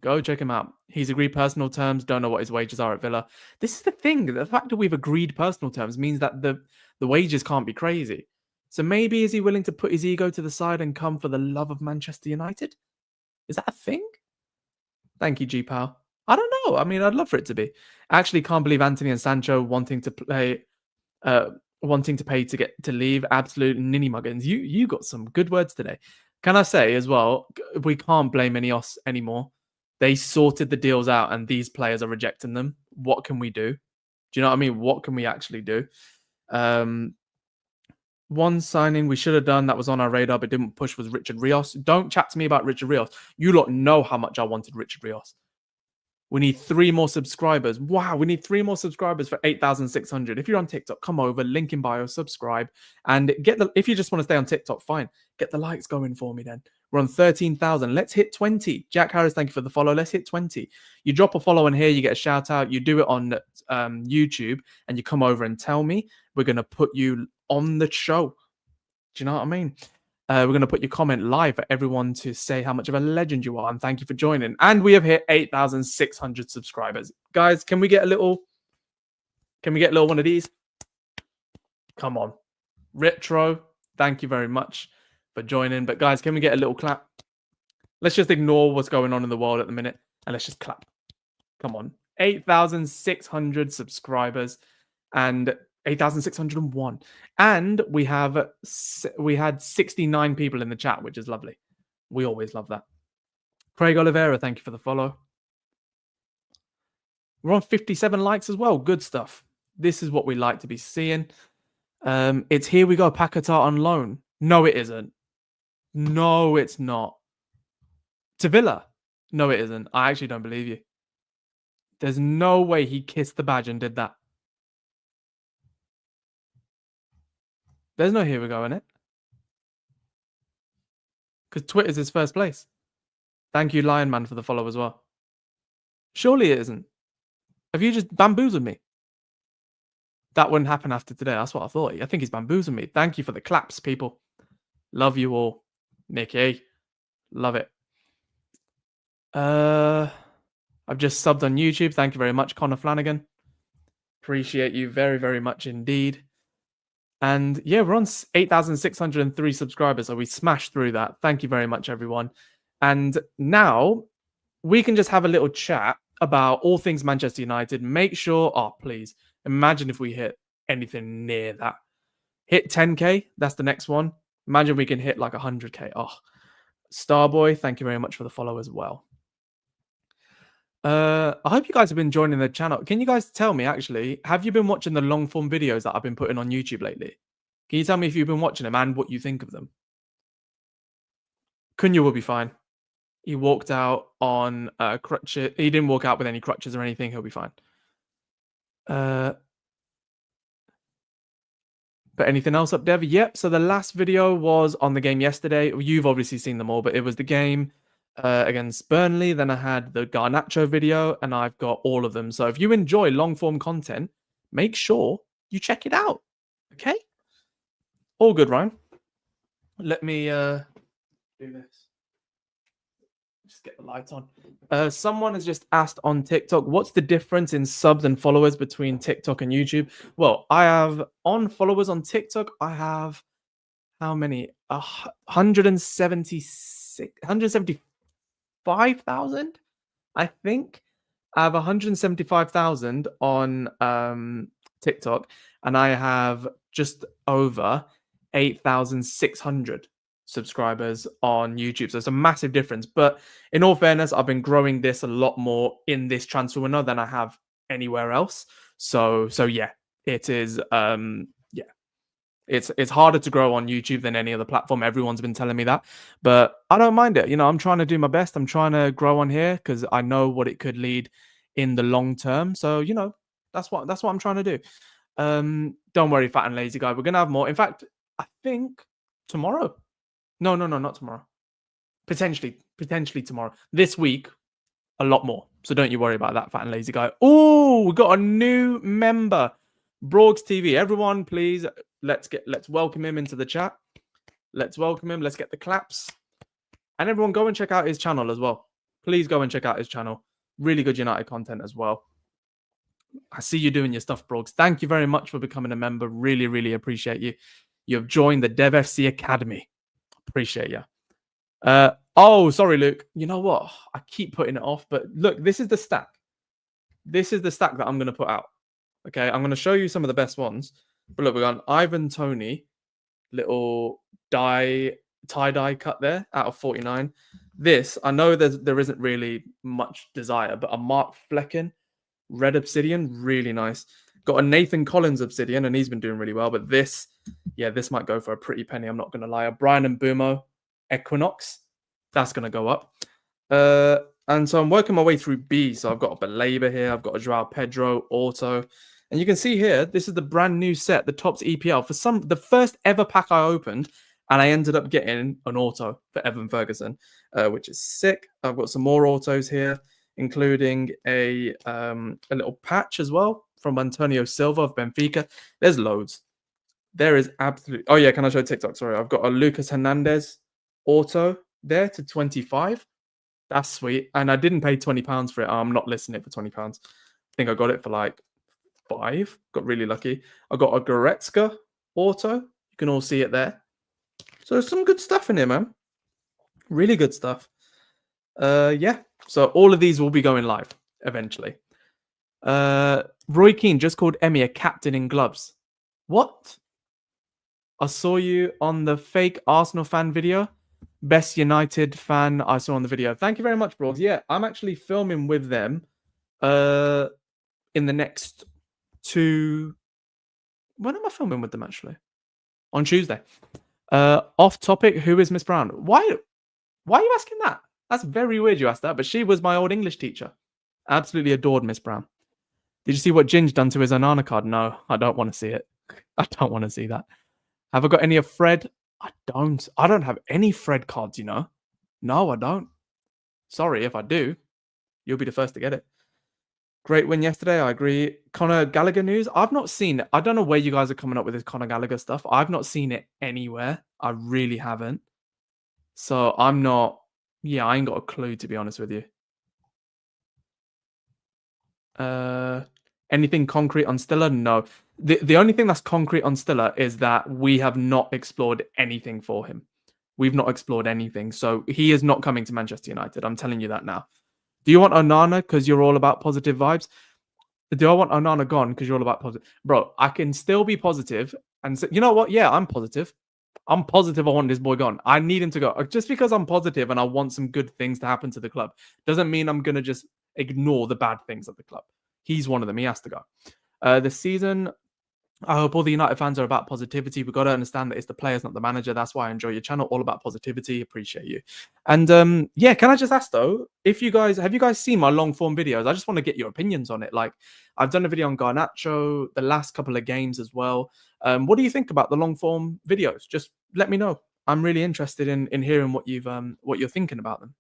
Go check him out. He's agreed personal terms. Don't know what his wages are at Villa. This is the thing. The fact that we've agreed personal terms means that the wages can't be crazy. So maybe is he willing to put his ego to the side and come for the love of Manchester United? Is that a thing? Thank you, G-Pal. I don't know. I mean, I'd love for it to be. I actually can't believe Anthony and Sancho wanting to pay to get to leave. Absolute ninny muggins. You got some good words today. Can I say as well, we can't blame Ineos anymore. They sorted the deals out and these players are rejecting them. What can we do? Do you know what I mean? What can we actually do? One signing we should have done that was on our radar but didn't push was Richard Rios. Don't chat to me about Richard Rios. You lot know how much I wanted Richard Rios. We need 3 more subscribers. Wow, we need 3 more subscribers for 8,600. If you're on TikTok, come over, link in bio, subscribe, and get the. If you just want to stay on TikTok, fine. Get the likes going for me then. We're on 13,000. Let's hit 20. Jack Harris, thank you for the follow. Let's hit 20. You drop a follow on here, you get a shout out. You do it on YouTube, and you come over and tell me. We're gonna put you on the show. Do you know what I mean? We're going to put your comment live for everyone to say how much of a legend you are. And thank you for joining. And we have hit 8,600 subscribers. Guys, can we get a little one of these? Come on. Retro, thank you very much for joining. But guys, can we get a little clap? Let's just ignore what's going on in the world at the minute. And let's just clap. Come on. 8,600 subscribers. And 8,601, and we had 69 people in the chat, which is lovely. We always love that. Craig Oliveira, thank you for the follow. We're on 57 likes as well. Good stuff. This is what we like to be seeing. It's Here We Go, Paquetá on loan. No, it isn't. No, it's not. To Villa. No, it isn't. I actually don't believe you. There's no way he kissed the badge and did that. There's no Here We Go in it. Because Twitter's his first place. Thank you, Lion Man, for the follow as well. Surely it isn't. Have you just bamboozled me? That wouldn't happen after today. That's what I thought. I think he's bamboozled me. Thank you for the claps, people. Love you all. Mickey. Love it. I've just subbed on YouTube. Thank you very much, Connor Flanagan. Appreciate you very, very much indeed. And yeah, we're on 8,603 subscribers, so we smashed through that. Thank you very much, everyone. And now we can just have a little chat about all things Manchester United. Make sure, please, imagine if we hit anything near that. Hit 10K, that's the next one. Imagine we can hit like 100K. Starboy, thank you very much for the follow as well. I hope you guys have been joining the channel. Can you guys tell me, actually, have you been watching the long form videos that I've been putting on YouTube lately? Can you tell me if you've been watching them and what you think of them? Cunha will be fine. He walked out on crutches. He didn't walk out with any crutches or anything. He'll be fine. But anything else up, Dev? Yep. So the last video was on the game yesterday. You've obviously seen them all, but it was the game against Burnley. Then I had the Garnacho video, and I've got all of them. So if you enjoy long form content, make sure you check it out. Okay? All good, Ryan. Let me do this. Just get the light on. Someone has just asked on TikTok, what's the difference in subs and followers between TikTok and YouTube? Well, I have on followers on TikTok, I have how many? 175,000, I think. I have 175,000 on TikTok, and I have just over 8,600 subscribers on YouTube. So it's a massive difference. But in all fairness, I've been growing this a lot more in this transfer window than I have anywhere else. So yeah, it is. It's harder to grow on YouTube than any other platform. Everyone's been telling me that, but I don't mind it. You know, I'm trying to do my best. I'm trying to grow on here because I know what it could lead in the long term. So you know, that's what I'm trying to do. Don't worry, fat and lazy guy. We're gonna have more. In fact, I think tomorrow. No, not tomorrow. Potentially tomorrow. This week, a lot more. So don't you worry about that, fat and lazy guy. Oh, we got a new member, Brogs TV. Everyone, please, let's welcome him into the chat. Let's welcome him. Let's get the claps. And everyone, go and check out his channel as well. Please go and check out his channel. Really good United content as well. I see you doing your stuff, Brogs. Thank you very much for becoming a member. Really, really appreciate you. You have joined the Dev FC Academy. Appreciate you. Oh, sorry, Luke. You know what? I keep putting it off, but look, this is the stack. This is the stack that I'm going to put out. Okay, I'm going to show you some of the best ones. But look, we got an Ivan Toney, little tie-dye cut there out of 49. This, I know there isn't really much desire, but a Mark Flecken, red obsidian, really nice. Got a Nathan Collins obsidian, and he's been doing really well. But this, yeah, this might go for a pretty penny. I'm not going to lie. A Brian and Bumo Equinox, that's going to go up. And so I'm working my way through B. So I've got a Belabor here. I've got a Joao Pedro auto. And you can see here, this is the brand new set, the Topps EPL. The first ever pack I opened, and I ended up getting an auto for Evan Ferguson, which is sick. I've got some more autos here, including a little patch as well from Antonio Silva of Benfica. There's loads. There is absolutely. Oh yeah, can I show TikTok? Sorry, I've got a Lucas Hernandez auto there to 25. That's sweet. And I didn't pay £20 for it. I'm not listing it for £20. I think I got it for like 5. Got really lucky. I got a Goretzka auto. You can all see it there. So there's some good stuff in here, man. Really good stuff. Yeah. So all of these will be going live eventually. Roy Keane just called Emmy a captain in gloves. What? I saw you on the fake Arsenal fan video. Best United fan I saw on the video. Thank you very much, bros. Yeah, I'm actually filming with them in the next 2... When am I filming with them, actually? On Tuesday. Off topic, who is Miss Brown? Why are you asking that? That's very weird you asked that, but she was my old English teacher. Absolutely adored Miss Brown. Did you see what Ginge done to his Onana card? No, I don't want to see it. I don't want to see that. Have I got any of Fred? I don't. I don't have any Fred cards, you know. No, I don't. Sorry, if I do, you'll be the first to get it. Great win yesterday. I agree. Conor Gallagher news. I've not seen it. I don't know where you guys are coming up with this Conor Gallagher stuff. I've not seen it anywhere. I really haven't. So I'm not. Yeah, I ain't got a clue, to be honest with you. Anything concrete on Stiller? No. The only thing that's concrete on Stiller is that we have not explored anything for him. We've not explored anything. So he is not coming to Manchester United. I'm telling you that now. Do you want Onana because you're all about positive vibes? Do I want Onana gone because you're all about positive? Bro, I can still be positive and say, you know what? Yeah, I'm positive. I'm positive I want this boy gone. I need him to go. Just because I'm positive and I want some good things to happen to the club doesn't mean I'm going to just ignore the bad things at the club. He's one of them. He has to go. This season, I hope all the United fans are about positivity. We've got to understand that it's the players, not the manager. That's why I enjoy your channel. All about positivity. Appreciate you. And yeah, can I just ask though, have you guys seen my long form videos? I just want to get your opinions on it. Like, I've done a video on Garnacho, the last couple of games as well. What do you think about the long form videos? Just let me know. I'm really interested in hearing what you're thinking about them.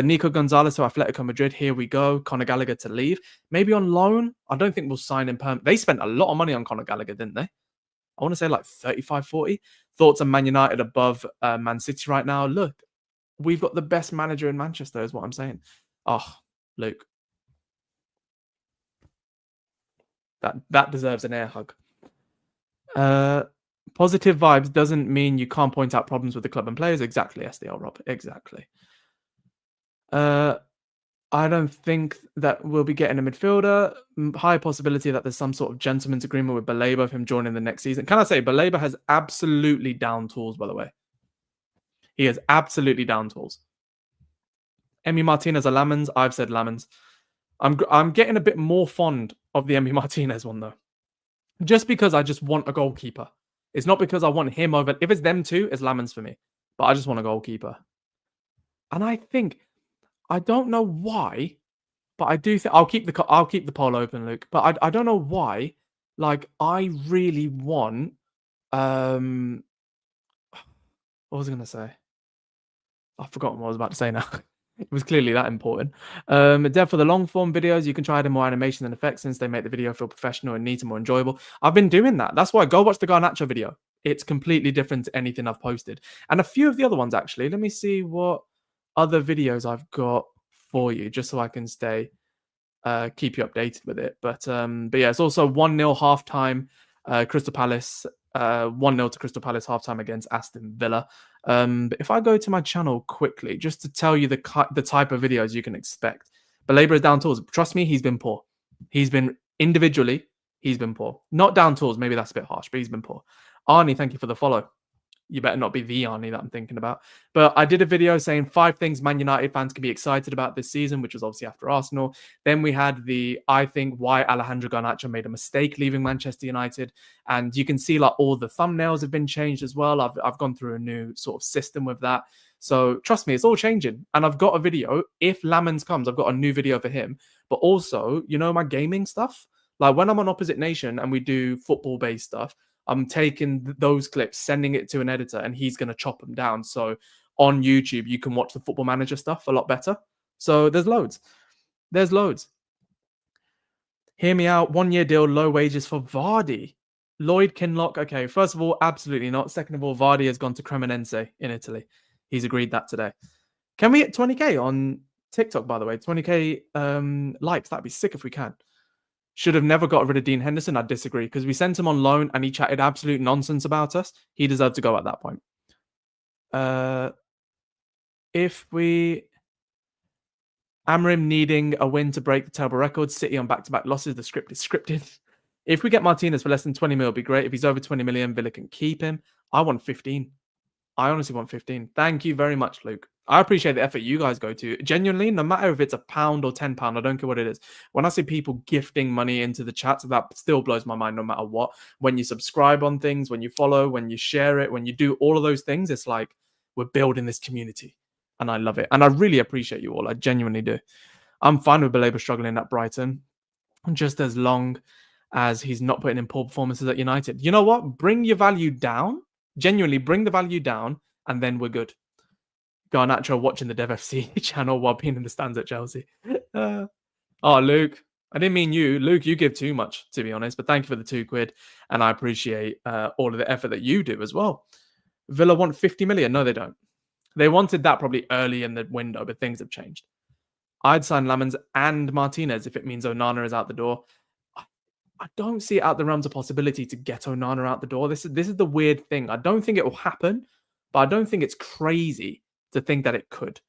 Nico Gonzalez to Atletico Madrid. Here we go. Conor Gallagher to leave. Maybe on loan. I don't think we'll sign him permanent. They spent a lot of money on Conor Gallagher, didn't they? I want to say like 35, 40. Thoughts on Man United above Man City right now? Look, we've got the best manager in Manchester is what I'm saying. Oh, Luke. That deserves an air hug. Positive vibes doesn't mean you can't point out problems with the club and players. Exactly, SDL Rob. Exactly. I don't think that we'll be getting a midfielder. High possibility that there's some sort of gentleman's agreement with Belabor of him joining the next season. Can I say Belabor has absolutely down tools, by the way. He has absolutely down tools. Emmy Martinez or Lammens? I've said Lammens. I'm getting a bit more fond of the Emmy Martinez one, though. Just because I just want a goalkeeper. It's not because I want him over... If it's them two, it's Lammens for me. But I just want a goalkeeper. And I think... I don't know why, but I do think I'll keep the poll open, Luke. But I don't know why. Like, I really want what was I gonna say? I've forgotten what I was about to say now. It was clearly that important. For the long form videos, you can try adding more animation and effects since they make the video feel professional and neat and more enjoyable. I've been doing that. That's why go watch the Garnacho video. It's completely different to anything I've posted. And a few of the other ones, actually. Let me see what other videos I've got for you, just so I can keep you updated with it. But yeah, it's also 1-0 halftime, Crystal Palace, 1-0 to Crystal Palace halftime against Aston Villa. But if I go to my channel quickly, just to tell you the type of videos you can expect. Belabor is down tools. Trust me, he's been poor. He's been individually, he's been poor. Not down tools, maybe that's a bit harsh, but he's been poor. Arnie, thank you for the follow. You better not be the Arnie that I'm thinking about. But I did a video saying 5 things Man United fans can be excited about this season, which was obviously after Arsenal. Then we had the I think why Alejandro Garnacho made a mistake leaving Manchester United. And you can see like all the thumbnails have been changed as well. I've gone through a new sort of system with that. So trust me, it's all changing. And I've got a video. If Lammens comes, I've got a new video for him. But also, you know, my gaming stuff. Like when I'm on Opposite Nation and we do football-based stuff, I'm taking those clips, sending it to an editor, and he's going to chop them down. So on YouTube, you can watch the Football Manager stuff a lot better. So there's loads. There's loads. Hear me out. 1-year deal, low wages for Vardy. Lloyd Kinlock. Okay, first of all, absolutely not. Second of all, Vardy has gone to Cremonense in Italy. He's agreed that today. Can we hit 20K on TikTok, by the way? 20K likes. That'd be sick if we can. Should have never got rid of Dean Henderson. I disagree because we sent him on loan and he chatted absolute nonsense about us. He deserved to go at that point. If we... Amrim needing a win to break the terrible record. City on back-to-back losses. The script is scripted. If we get Martinez for less than 20 mil, it'd be great. If he's over 20 million, Villa can keep him. I want 15. I honestly want 15. Thank you very much, Luke. I appreciate the effort you guys go to. Genuinely, no matter if it's £1 or £10, I don't care what it is. When I see people gifting money into the chat, that still blows my mind no matter what. When you subscribe on things, when you follow, when you share it, when you do all of those things, it's like we're building this community. And I love it. And I really appreciate you all. I genuinely do. I'm fine with Baleba struggling at Brighton, just as long as he's not putting in poor performances at United. You know what? Bring your value down. Genuinely, bring the value down, and then we're good. Garnacho watching the DevFC channel while being in the stands at Chelsea. Oh, Luke. I didn't mean you. Luke, you give too much, to be honest. But thank you for the £2. And I appreciate all of the effort that you do as well. Villa want 50 million. No, they don't. They wanted that probably early in the window, but things have changed. I'd sign Lammens and Martinez if it means Onana is out the door. I don't see it out the realms of possibility to get Onana out the door. This is the weird thing. I don't think it will happen, but I don't think it's crazy to think that it could.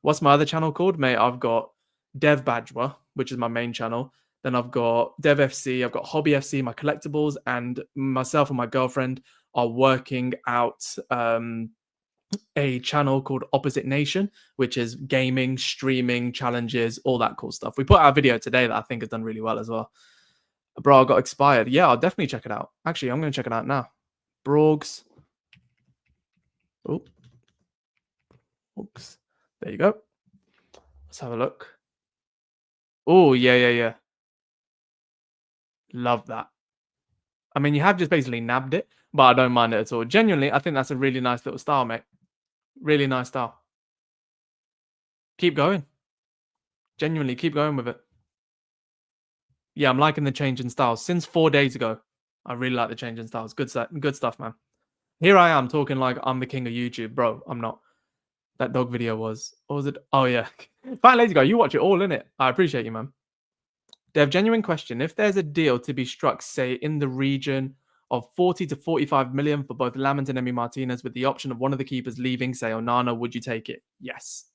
What's my other channel called, mate? I've got Dev Bajwa, which is my main channel. Then I've got Dev FC, I've got Hobby FC, my collectibles, and myself and my girlfriend are working out a channel called Opposite Nation, which is gaming, streaming, challenges, all that cool stuff. We put out a video today that I think has done really well as well. Bro, I got expired. Yeah, I'll definitely check it out. Actually, I'm going to check it out now. Brogs. Oh. Oops. There you go. Let's have a look. Oh, yeah. Love that. I mean, you have just basically nabbed it, but I don't mind it at all. Genuinely, I think that's a really nice little style, mate. Really nice style. Keep going. Genuinely, keep going with it. Yeah, I'm liking the change in styles. Since 4 days ago, I really like the change in styles. Good stuff, man. Here I am talking like I'm the king of YouTube. Bro, I'm not. That dog video was... What was it? Oh, yeah. Fine Lazy Guy, you watch it all, innit? I appreciate you, man. Dev, genuine question. If there's a deal to be struck, say, in the region of 40 to 45 million for both Lammens and Emiliano Martinez with the option of one of the keepers leaving, say, Onana, would you take it? Yes.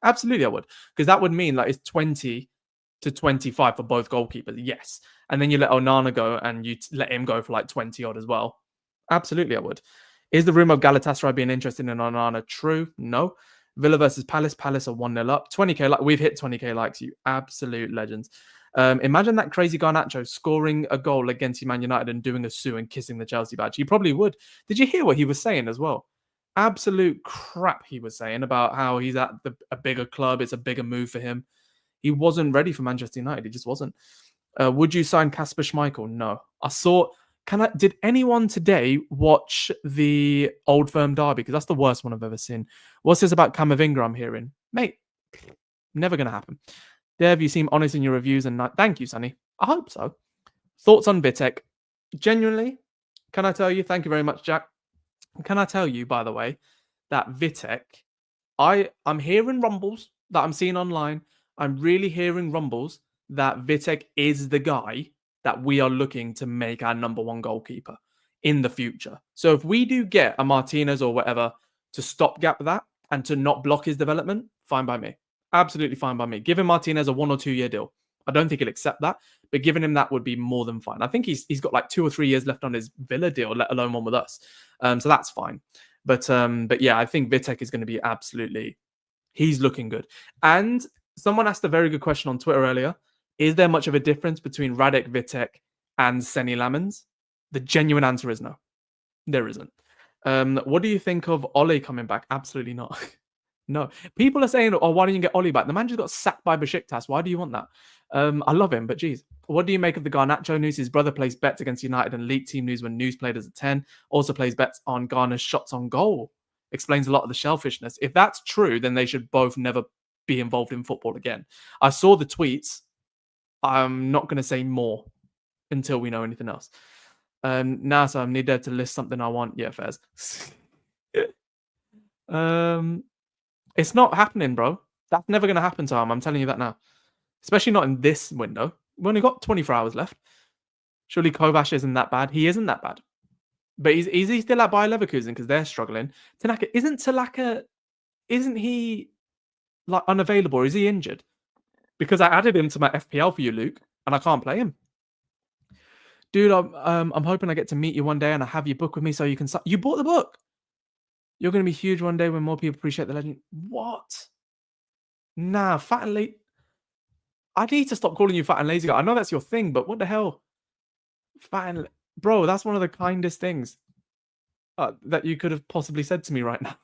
Absolutely, I would. Because that would mean like it's 20 to 25 for both goalkeepers. Yes. And then you let Onana go and you let him go for like 20 odd as well. Absolutely, I would. Is the rumor of Galatasaray being interested in Onana true? No. Villa versus Palace. Palace are 1-0 up. 20K. Like we've hit 20K likes, you absolute legends. Imagine that crazy Garnacho scoring a goal against Man United and doing a sue and kissing the Chelsea badge. He probably would. Did you hear what he was saying as well? Absolute crap he was saying about how he's at a bigger club. It's a bigger move for him. He wasn't ready for Manchester United. He just wasn't. Would you sign Kasper Schmeichel? No. I saw... Did anyone today watch the Old Firm derby? Because that's the worst one I've ever seen. What's this about Camavinga I'm hearing? Mate, never going to happen. Dev, you seem honest in your reviews and thank you, Sonny. I hope so. Thoughts on Vitek? Genuinely, can I tell you? Thank you very much, Jack. Can I tell you, by the way, that Vitek, I'm hearing rumbles that I'm seeing online. I'm really hearing rumbles that Vitek is the guy that we are looking to make our number one goalkeeper in the future. So if we do get a Martinez or whatever to stopgap that and to not block his development, fine by me. Absolutely fine by me. Giving Martinez a 1 or 2 year deal. I don't think he'll accept that, but giving him that would be more than fine. I think he's got like 2 or 3 years left on his Villa deal, let alone one with us. So that's fine. But yeah, I think Vitek is going to be absolutely. He's looking good. And someone asked a very good question on Twitter earlier. Is there much of a difference between Radek Vitek and Senne Lammens? The genuine answer is no. There isn't. What do you think of Ole coming back? Absolutely not. No. People are saying, oh, why don't you get Ole back? The man just got sacked by Besiktas. Why do you want that? I love him, but geez. What do you make of the Garnacho news? His brother plays bets against United and leaked team news when news played as a 10. Also plays bets on Garner's shots on goal. Explains a lot of the shellfishness. If that's true, then they should both never be involved in football again. I saw the tweets. I'm not going to say more until we know anything else. So I need there to list something I want. Yeah, Fairs. It's not happening, bro. That's never going to happen, Tom. I'm telling you that now. Especially not in this window. We've only got 24 hours left. Surely Kovac isn't that bad. He isn't that bad. But is he still at Bayer Leverkusen because they're struggling? Isn't he like unavailable or is he injured? Because I added him to my FPL for you, Luke, and I can't play him. Dude, I'm hoping I get to meet you one day and I have your book with me so you can... You bought the book! You're going to be huge one day when more people appreciate the legend. What? Nah, fat and lazy. I need to stop calling you fat and lazy guy. I know that's your thing, but what the hell? Fat and... Bro, that's one of the kindest things that you could have possibly said to me right now.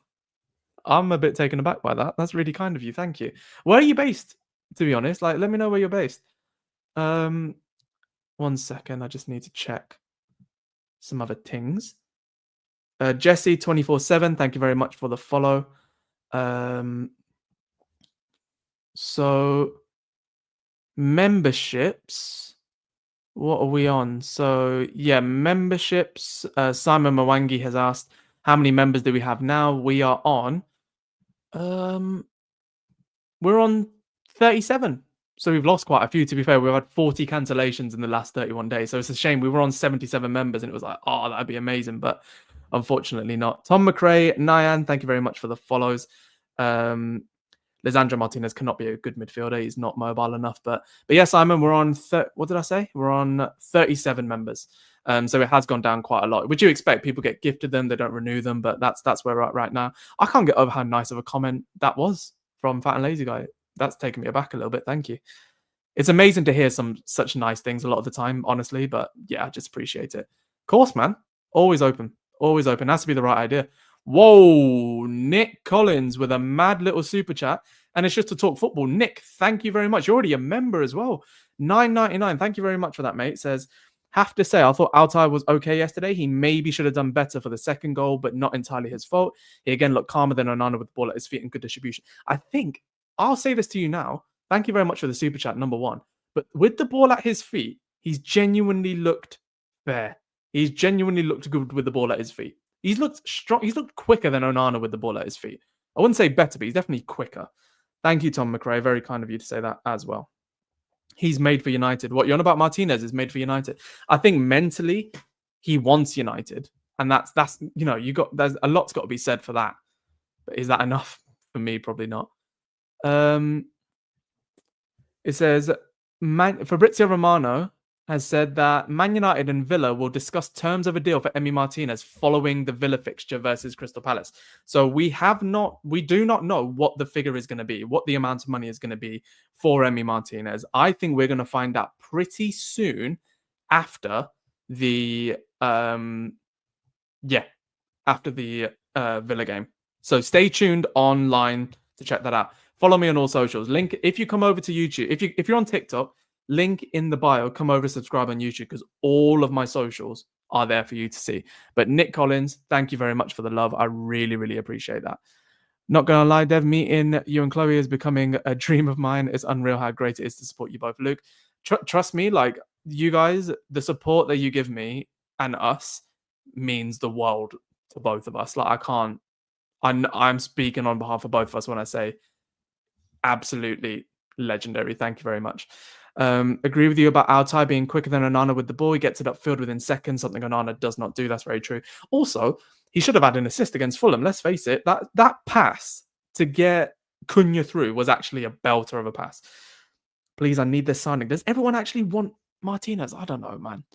I'm a bit taken aback by that. That's really kind of you. Thank you. Where are you based, to be honest? Like, let me know where you're based. 1 second. I just need to check some other things. Jesse 24/7, thank you very much for the follow. So memberships, what are we on? So yeah, memberships. Simon Mwangi has asked, how many members do we have now? We are on we're on 37. So we've lost quite a few, to be fair. We've had 40 cancellations in the last 31 days. So it's a shame. We were on 77 members and it was like, oh, that'd be amazing. But unfortunately not. Tom McRae, Nyan, thank you very much for the follows. Lisandro Martinez cannot be a good midfielder. He's not mobile enough. But yeah, Simon, we're on, what did I say? We're on 37 members. So it has gone down quite a lot, which you expect. People get gifted them, they don't renew them, but that's where we're at right now. I can't get over how nice of a comment that was from Fat and Lazy Guy. That's taken me aback a little bit. Thank you. It's amazing to hear such nice things a lot of the time, honestly. But yeah, I just appreciate it. Of course, man. Always open. Always open. Has to be the right idea. Whoa, Nick Collins with a mad little super chat. And it's just to talk football. Nick, thank you very much. You're already a member as well. $9.99. Thank you very much for that, mate. Says, have to say, I thought Altay was okay yesterday. He maybe should have done better for the second goal, but not entirely his fault. He again looked calmer than Onana with the ball at his feet and good distribution. I think, I'll say this to you now. Thank you very much for the super chat, number one. But with the ball at his feet, he's genuinely looked fair. He's genuinely looked good with the ball at his feet. He's looked strong. He's looked quicker than Onana with the ball at his feet. I wouldn't say better, but he's definitely quicker. Thank you, Tom McRae. Very kind of you to say that as well. He's made for United. What you're on about Martinez is made for United. I think mentally he wants United. And that's there's a lot's got to be said for that. But is that enough? For me, probably not. It says Fabrizio Romano has said that Man United and Villa will discuss terms of a deal for Emi Martinez following the Villa fixture versus Crystal Palace. So we do not know what the figure is going to be, what the amount of money is going to be for Emi Martinez. I think we're going to find out pretty soon after the Villa game. So stay tuned online to check that out. Follow me on all socials. Link if you come over to YouTube. If you're on TikTok, link in the bio. Come over, subscribe on YouTube because all of my socials are there for you to see. But Nick Collins, thank you very much for the love. I really, really appreciate that. Not gonna lie, Dev, meeting you and Chloe is becoming a dream of mine. It's unreal how great it is to support you both, Luke. Trust me, like you guys, the support that you give me and us means the world to both of us. Like I'm speaking on behalf of both of us when I say absolutely legendary. Thank you very much. Agree with you about Altay being quicker than Onana with the ball. He gets it upfield within seconds, something Onana does not do. That's very true. Also, he should have had an assist against Fulham. Let's face it, that pass to get Cunha through was actually a belter of a pass. Please, I need this signing. Does everyone actually want Martinez? I don't know, man.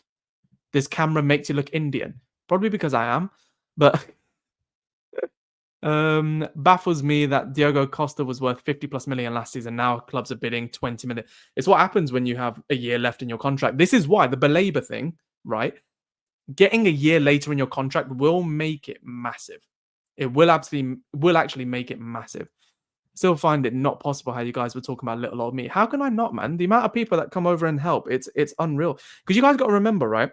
This camera makes you look Indian. Probably because I am, but Baffles me that Diogo Costa was worth 50 plus million last season. Now clubs are bidding 20 million. It's what happens when you have a year left in your contract. This is why the Belabor thing, right? Getting a year later in your contract will make it massive. It will actually make it massive. Still find it not possible how you guys were talking about little old me. How can I not, man? The amount of people that come over and help, it's unreal. Because you guys got to remember, right?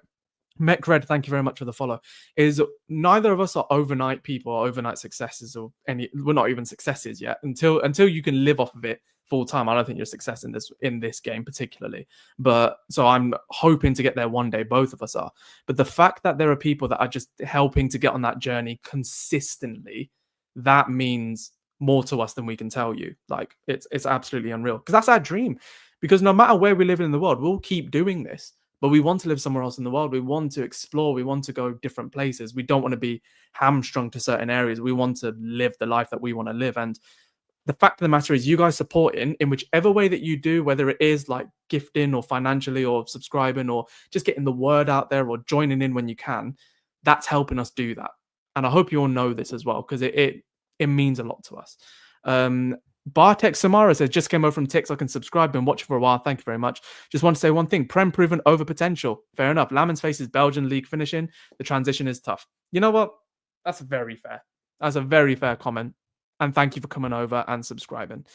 MechRed, thank you very much for the follow. Is neither of us are overnight people or overnight successes or any. We're not even successes yet. Until you can live off of it full time, I don't think you're a success in this game particularly. But so I'm hoping to get there one day. Both of us are. But the fact that there are people that are just helping to get on that journey consistently, that means more to us than we can tell you. Like it's absolutely unreal because that's our dream. Because no matter where we live in the world, we'll keep doing this. But we want to live somewhere else in the world. We want to explore. We want to go different places. We don't want to be hamstrung to certain areas. We want to live the life that we want to live. And the fact of the matter is you guys support in whichever way that you do, whether it is like gifting or financially or subscribing or just getting the word out there or joining in when you can, that's helping us do that. And I hope you all know this as well because it means a lot to us. Bartek Samara says, just came over from TikTok and subscribed, been watching for a while. Thank you very much. Just want to say one thing. Prem proven over potential. Fair enough. Lammens faces Belgian league finishing. The transition is tough. You know what? That's very fair. That's a very fair comment. And thank you for coming over and subscribing.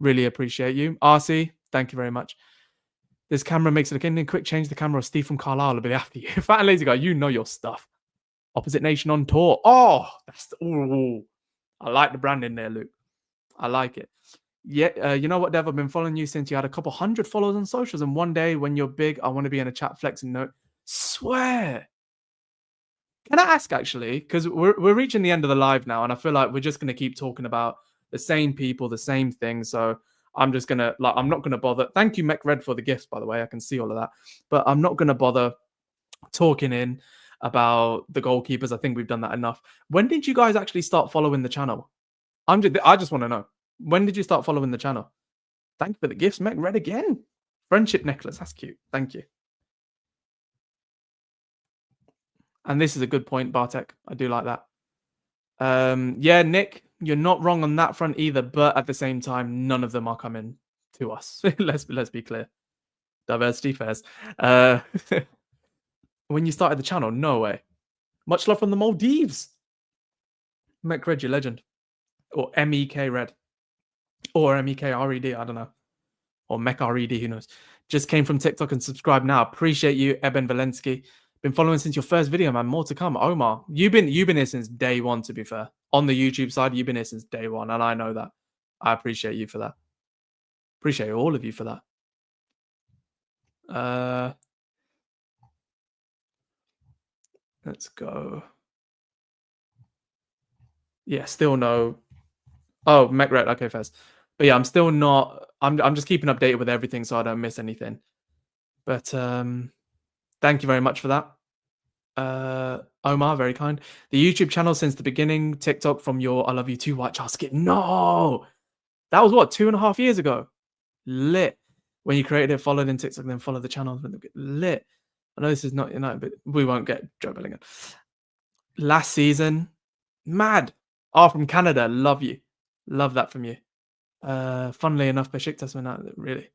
Really appreciate you. RC, thank you very much. This camera makes it look Indian. Quick change the camera. Steve from Carlisle will be after you. Fat and lazy guy, you know your stuff. Opposite Nation on tour. Oh, I like the branding there, Luke. I like it. Yeah, you know what, Dev? I've been following you since you had a couple hundred followers on socials. And one day when you're big, I want to be in a chat flexing note. Swear. Can I ask actually? Because we're reaching the end of the live now, and I feel like we're just going to keep talking about the same people, the same things. So I'm just gonna I'm not gonna bother. Thank you, Mech Red, for the gifts, by the way. I can see all of that, but I'm not gonna bother talking in about the goalkeepers. I think we've done that enough. When did you guys actually start following the channel? I just want to know. When did you start following the channel? Thank you for the gifts, Mech Red again. Friendship necklace. That's cute. Thank you. And this is a good point, Bartek. I do like that. Yeah, Nick, you're not wrong on that front either, but at the same time, none of them are coming to us. let's be clear. Diversity fairs. When you started the channel, no way. Much love from the Maldives. Mech Red, you legend. Or MEK Red. Or MEKRED, I don't know. Or MEKRED, who knows. Just came from TikTok and subscribed now. Appreciate you, Eben Valensky. Been following since your first video, man. More to come. Omar, you've been here since day one, to be fair. On the YouTube side, you've been here since day one, and I know that. I appreciate you for that. Appreciate all of you for that. Let's go. Yeah, still no. Oh, MechRed. Okay, Fez. But yeah, I'm still not. I'm just keeping updated with everything so I don't miss anything. But thank you very much for that. Omar, very kind. The YouTube channel since the beginning. TikTok from your I love you too, White Child Skip. No, that was what 2.5 years ago. Lit. When you created it, followed in TikTok, then follow the channel. Lit. I know this is not but we won't get Joe Bellingham. Last season, mad. From Canada, love you. Love that from you. Funnily enough, Besiktas went out really.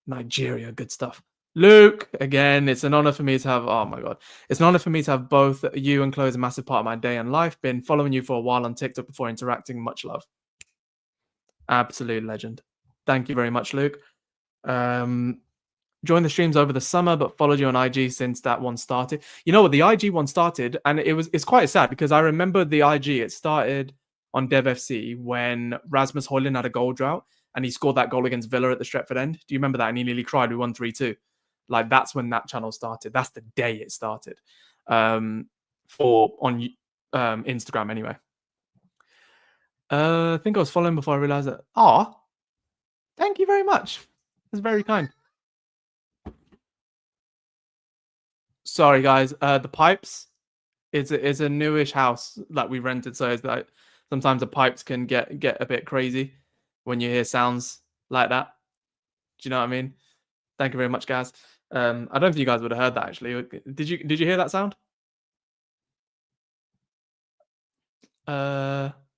Nigeria, good stuff. Luke, again, it's an honor for me to have. Oh my god, it's an honor for me to have both you and Chloe as a massive part of my day and life. Been following you for a while on TikTok before interacting. Much love. Absolute legend. Thank you very much, Luke. Joined the streams over the summer, but followed you on IG since that one started. You know what? The IG one started, and it's quite sad because I remember the IG. It started on DevFC when Rasmus Højlund had a goal drought and he scored that goal against Villa at the Stretford end. Do you remember that? And he nearly cried. We won 3-2. Like that's when that channel started. That's the day it started. On Instagram anyway. I think I was following before I realized that. Thank you very much. That's very kind. Sorry, guys. The pipes. It's a newish house that we rented, so it's like sometimes the pipes can get a bit crazy when you hear sounds like that. Do you know what I mean? Thank you very much, guys. I don't think you guys would have heard that actually. Did you hear that sound?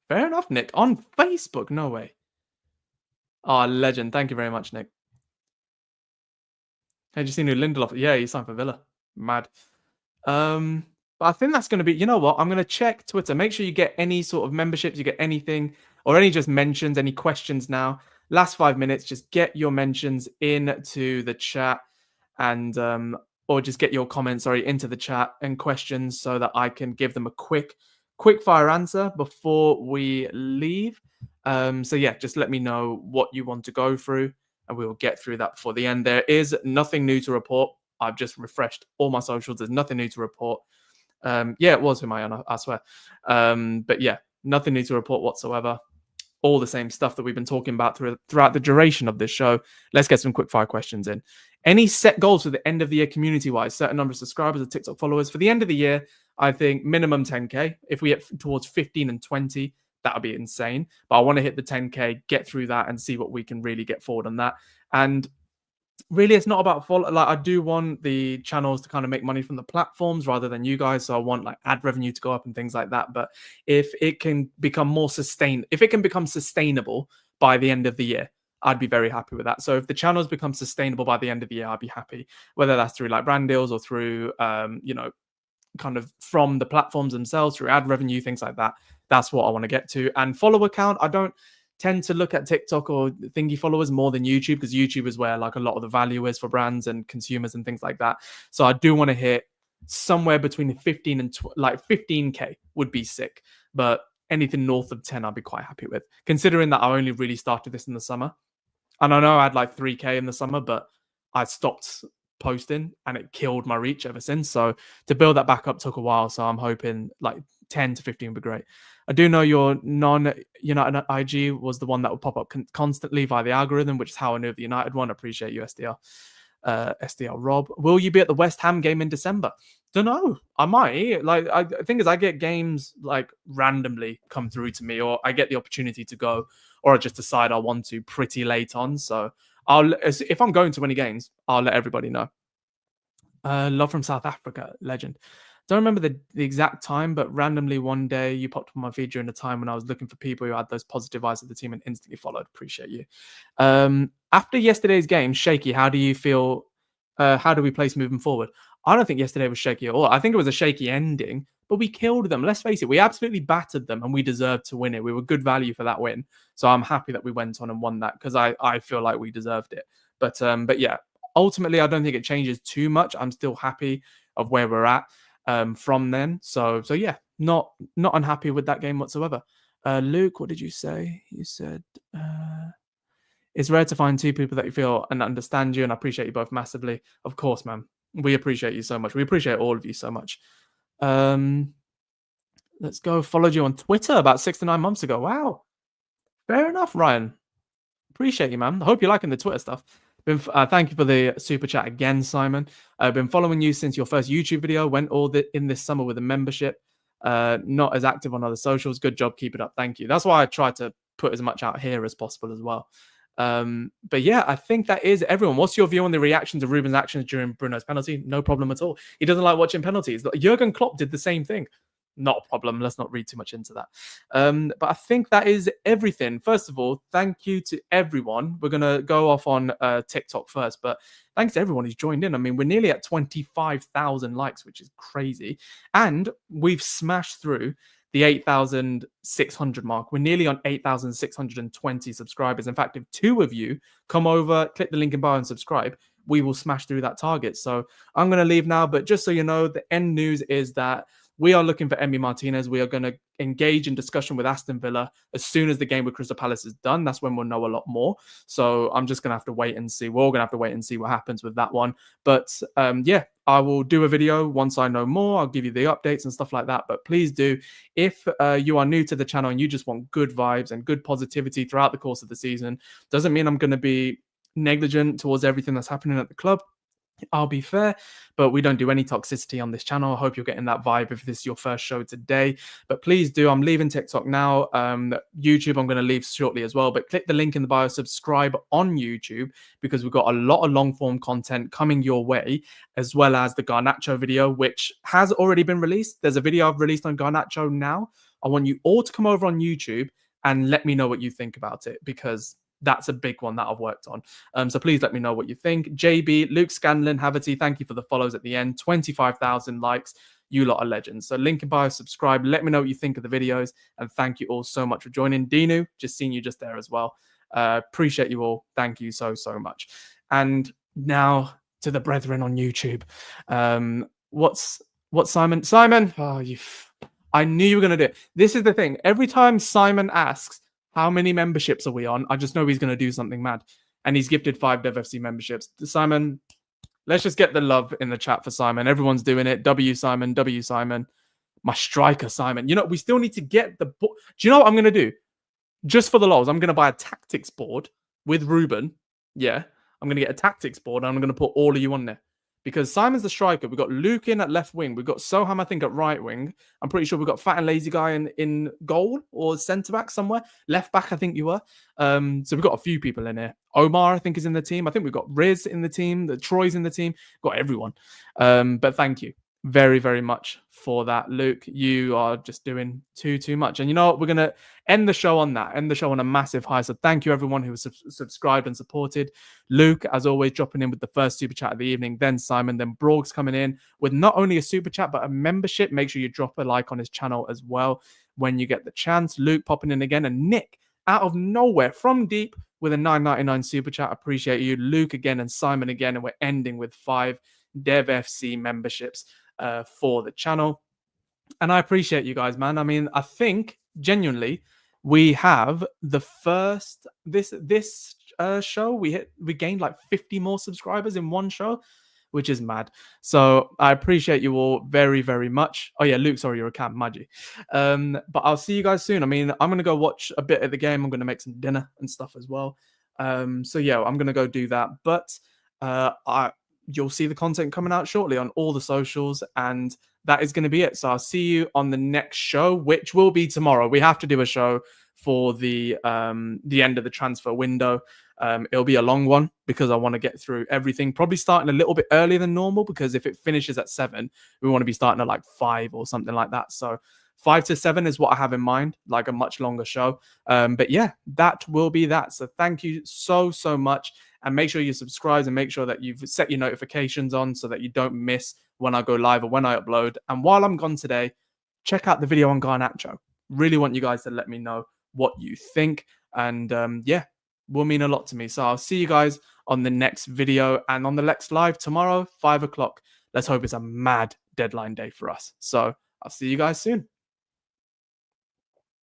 Fair enough, Nick. On Facebook, no way. Oh, legend. Thank you very much, Nick. Hey, did you see new Lindelof? Yeah, he signed for Villa. Mad. Um, but I think that's going to be. You know what? I'm going to check Twitter. Make sure you get any sort of memberships, you get anything, or any just mentions, any questions now. Last 5 minutes, just get your mentions into the chat, and or just get your comments, sorry, into the chat and questions so that I can give them a quick fire answer before we leave. So yeah, just let me know what you want to go through, and we will get through that before the end. There is nothing new to report. I've just refreshed all my socials. There's nothing new to report. Yeah, it was Humayun, I swear. But yeah, nothing new to report whatsoever. All the same stuff that we've been talking about throughout the duration of this show. Let's get some quick fire questions in. Any set goals for the end of the year community wise? Certain number of subscribers or TikTok followers for the end of the year? I think minimum 10K. If we get towards 15 and 20, that would be insane. But I want to hit the 10K, get through that, and see what we can really get forward on that. And really, it's not about follow. Like, I do want the channels to kind of make money from the platforms rather than you guys. So I want like ad revenue to go up and things like that. But if it can become if it can become sustainable by the end of the year, I'd be very happy with that. So if the channels become sustainable by the end of the year, I'd be happy. Whether that's through like brand deals or through kind of from the platforms themselves, through ad revenue, things like that. That's what I want to get to. And follower count, I don't tend to look at TikTok or thingy followers more than YouTube, because YouTube is where like a lot of the value is for brands and consumers and things like that. So I do want to hit somewhere between 15 and like 15K would be sick, but anything north of 10 I'd be quite happy with, considering that I only really started this in the summer. And I know I had like 3K in the summer, but I stopped posting and it killed my reach ever since. So to build that back up took a while. So I'm hoping like 10 to 15 would be great. I do know your non-United IG was the one that would pop up constantly via the algorithm, which is how I knew of the United one. I appreciate you, SDR. SDR Rob. Will you be at the West Ham game in December? Don't know. I might. Like, the thing is, I get games like randomly come through to me, or I get the opportunity to go, or I just decide I want to pretty late on. So if I'm going to any games, I'll let everybody know. Love from South Africa, legend. Don't remember the exact time, but randomly one day you popped on my feed during the time when I was looking for people who had those positive eyes of the team and instantly followed. Appreciate you. After yesterday's game, shaky. How do you feel? How do we place moving forward? I don't think yesterday was shaky at all. I think it was a shaky ending, but we killed them. Let's face it, we absolutely battered them, and we deserved to win it. We were good value for that win, so I'm happy that we went on and won that, because I feel like we deserved it. But yeah, ultimately, I don't think it changes too much. I'm still happy of where we're at from then. So yeah, not unhappy with that game whatsoever. Luke, what did you say? You said it's rare to find two people that you feel and understand you, and I appreciate you both massively. Of course, man. We appreciate you so much. We appreciate all of you so much. Let's go. Followed you on Twitter about 6 to 9 months ago. Wow. Fair enough, Ryan. Appreciate you, man. I hope you're liking the Twitter stuff. Thank you for the super chat again, Simon. I've been following you since your first YouTube video. Went in this summer with a membership. Not as active on other socials. Good job. Keep it up. Thank you. That's why I try to put as much out here as possible as well. But yeah, I think that is everyone. What's your view on the reaction to Ruben's actions during Bruno's penalty? No problem at all. He doesn't like watching penalties. Jurgen Klopp did the same thing. Not a problem. Let's not read too much into that. But I think that is everything. First of all, thank you to everyone. We're going to go off on TikTok first, but thanks to everyone who's joined in. I mean, we're nearly at 25,000 likes, which is crazy. And we've smashed through the 8,600 mark. We're nearly on 8,620 subscribers. In fact, if 2 of you come over, click the link in bio and subscribe, we will smash through that target. So I'm going to leave now, but just so you know, the end news is that we are looking for Emiliano Martinez. We are going to engage in discussion with Aston Villa as soon as the game with Crystal Palace is done. That's when we'll know a lot more. So I'm just going to have to wait and see. We're all going to have to wait and see what happens with that one. But yeah, I will do a video once I know more. I'll give you the updates and stuff like that. But please do, if you are new to the channel and you just want good vibes and good positivity throughout the course of the season, doesn't mean I'm going to be negligent towards everything that's happening at the club. I'll be fair, but we don't do any toxicity on this channel. I hope you're getting that vibe if this is your first show today. But please do. I'm leaving TikTok now. YouTube, I'm going to leave shortly as well. But click the link in the bio, subscribe on YouTube, because we've got a lot of long form content coming your way, as well as the Garnacho video, which has already been released. There's a video I've released on Garnacho now, I want you all to come over on YouTube and let me know what you think about it, because that's a big one that I've worked on. So please let me know what you think. JB, Luke Scanlon, Haverty, thank you for the follows at the end. 25,000 likes. You lot are legends. So link in bio, subscribe. Let me know what you think of the videos. And thank you all so much for joining. Dinu, just seeing you just there as well. Appreciate you all. Thank you so, so much. And now to the brethren on YouTube. What's Simon? Simon, oh, I knew you were going to do it. This is the thing. Every time Simon asks, how many memberships are we on? I just know he's going to do something mad. And he's gifted 5 DevFC memberships. Simon, let's just get the love in the chat for Simon. Everyone's doing it. W Simon, W Simon. My striker, Simon. You know, we still need to get the... Do you know what I'm going to do? Just for the lols, I'm going to buy a tactics board with Ruben. Yeah. I'm going to get a tactics board and I'm going to put all of you on there. Because Simon's the striker. We've got Luke in at left wing. We've got Soham, I think, at right wing. I'm pretty sure we've got Fat and Lazy Guy in goal or centre back somewhere. Left back, I think you were. So we've got a few people in here. Omar, I think, is in the team. I think we've got Riz in the team. Troy's in the team. Got everyone. But thank you very, very much for that, Luke. You are just doing too much. And you know what? We're going to end the show on that. End the show on a massive high. So thank you, everyone who was subscribed and supported. Luke, as always, dropping in with the first super chat of the evening. Then Simon. Then Brog's coming in with not only a super chat, but a membership. Make sure you drop a like on his channel as well when you get the chance. Luke popping in again. And Nick, out of nowhere, from deep, with a $9.99 super chat. Appreciate you. Luke again and Simon again. And we're ending with 5 DevFC memberships for the channel. And I appreciate you guys, man. I mean, I think genuinely we have the first this show we gained like 50 more subscribers in one show, which is mad. So I appreciate you all very, very much. Oh yeah, Luke, sorry, you're a camp, Maggie. But I'll see you guys soon. I mean, I'm gonna go watch a bit of the game. I'm gonna make some dinner and stuff as well. So yeah, I'm gonna go do that. But you'll see the content coming out shortly on all the socials, and that is going to be it. So I'll see you on the next show, which will be tomorrow. We have to do a show for the end of the transfer window. It'll be a long one because I want to get through everything, probably starting a little bit earlier than normal, because if it finishes at 7, we want to be starting at like 5 or something like that. So 5 to 7 is what I have in mind, like a much longer show. But yeah, that will be that. So thank you so much. And make sure you subscribe and make sure that you've set your notifications on so that you don't miss when I go live or when I upload. And while I'm gone today, check out the video on Garnacho. Really want you guys to let me know what you think. And yeah, will mean a lot to me. So I'll see you guys on the next video and on the next live tomorrow, 5 o'clock. Let's hope it's a mad deadline day for us. So I'll see you guys soon.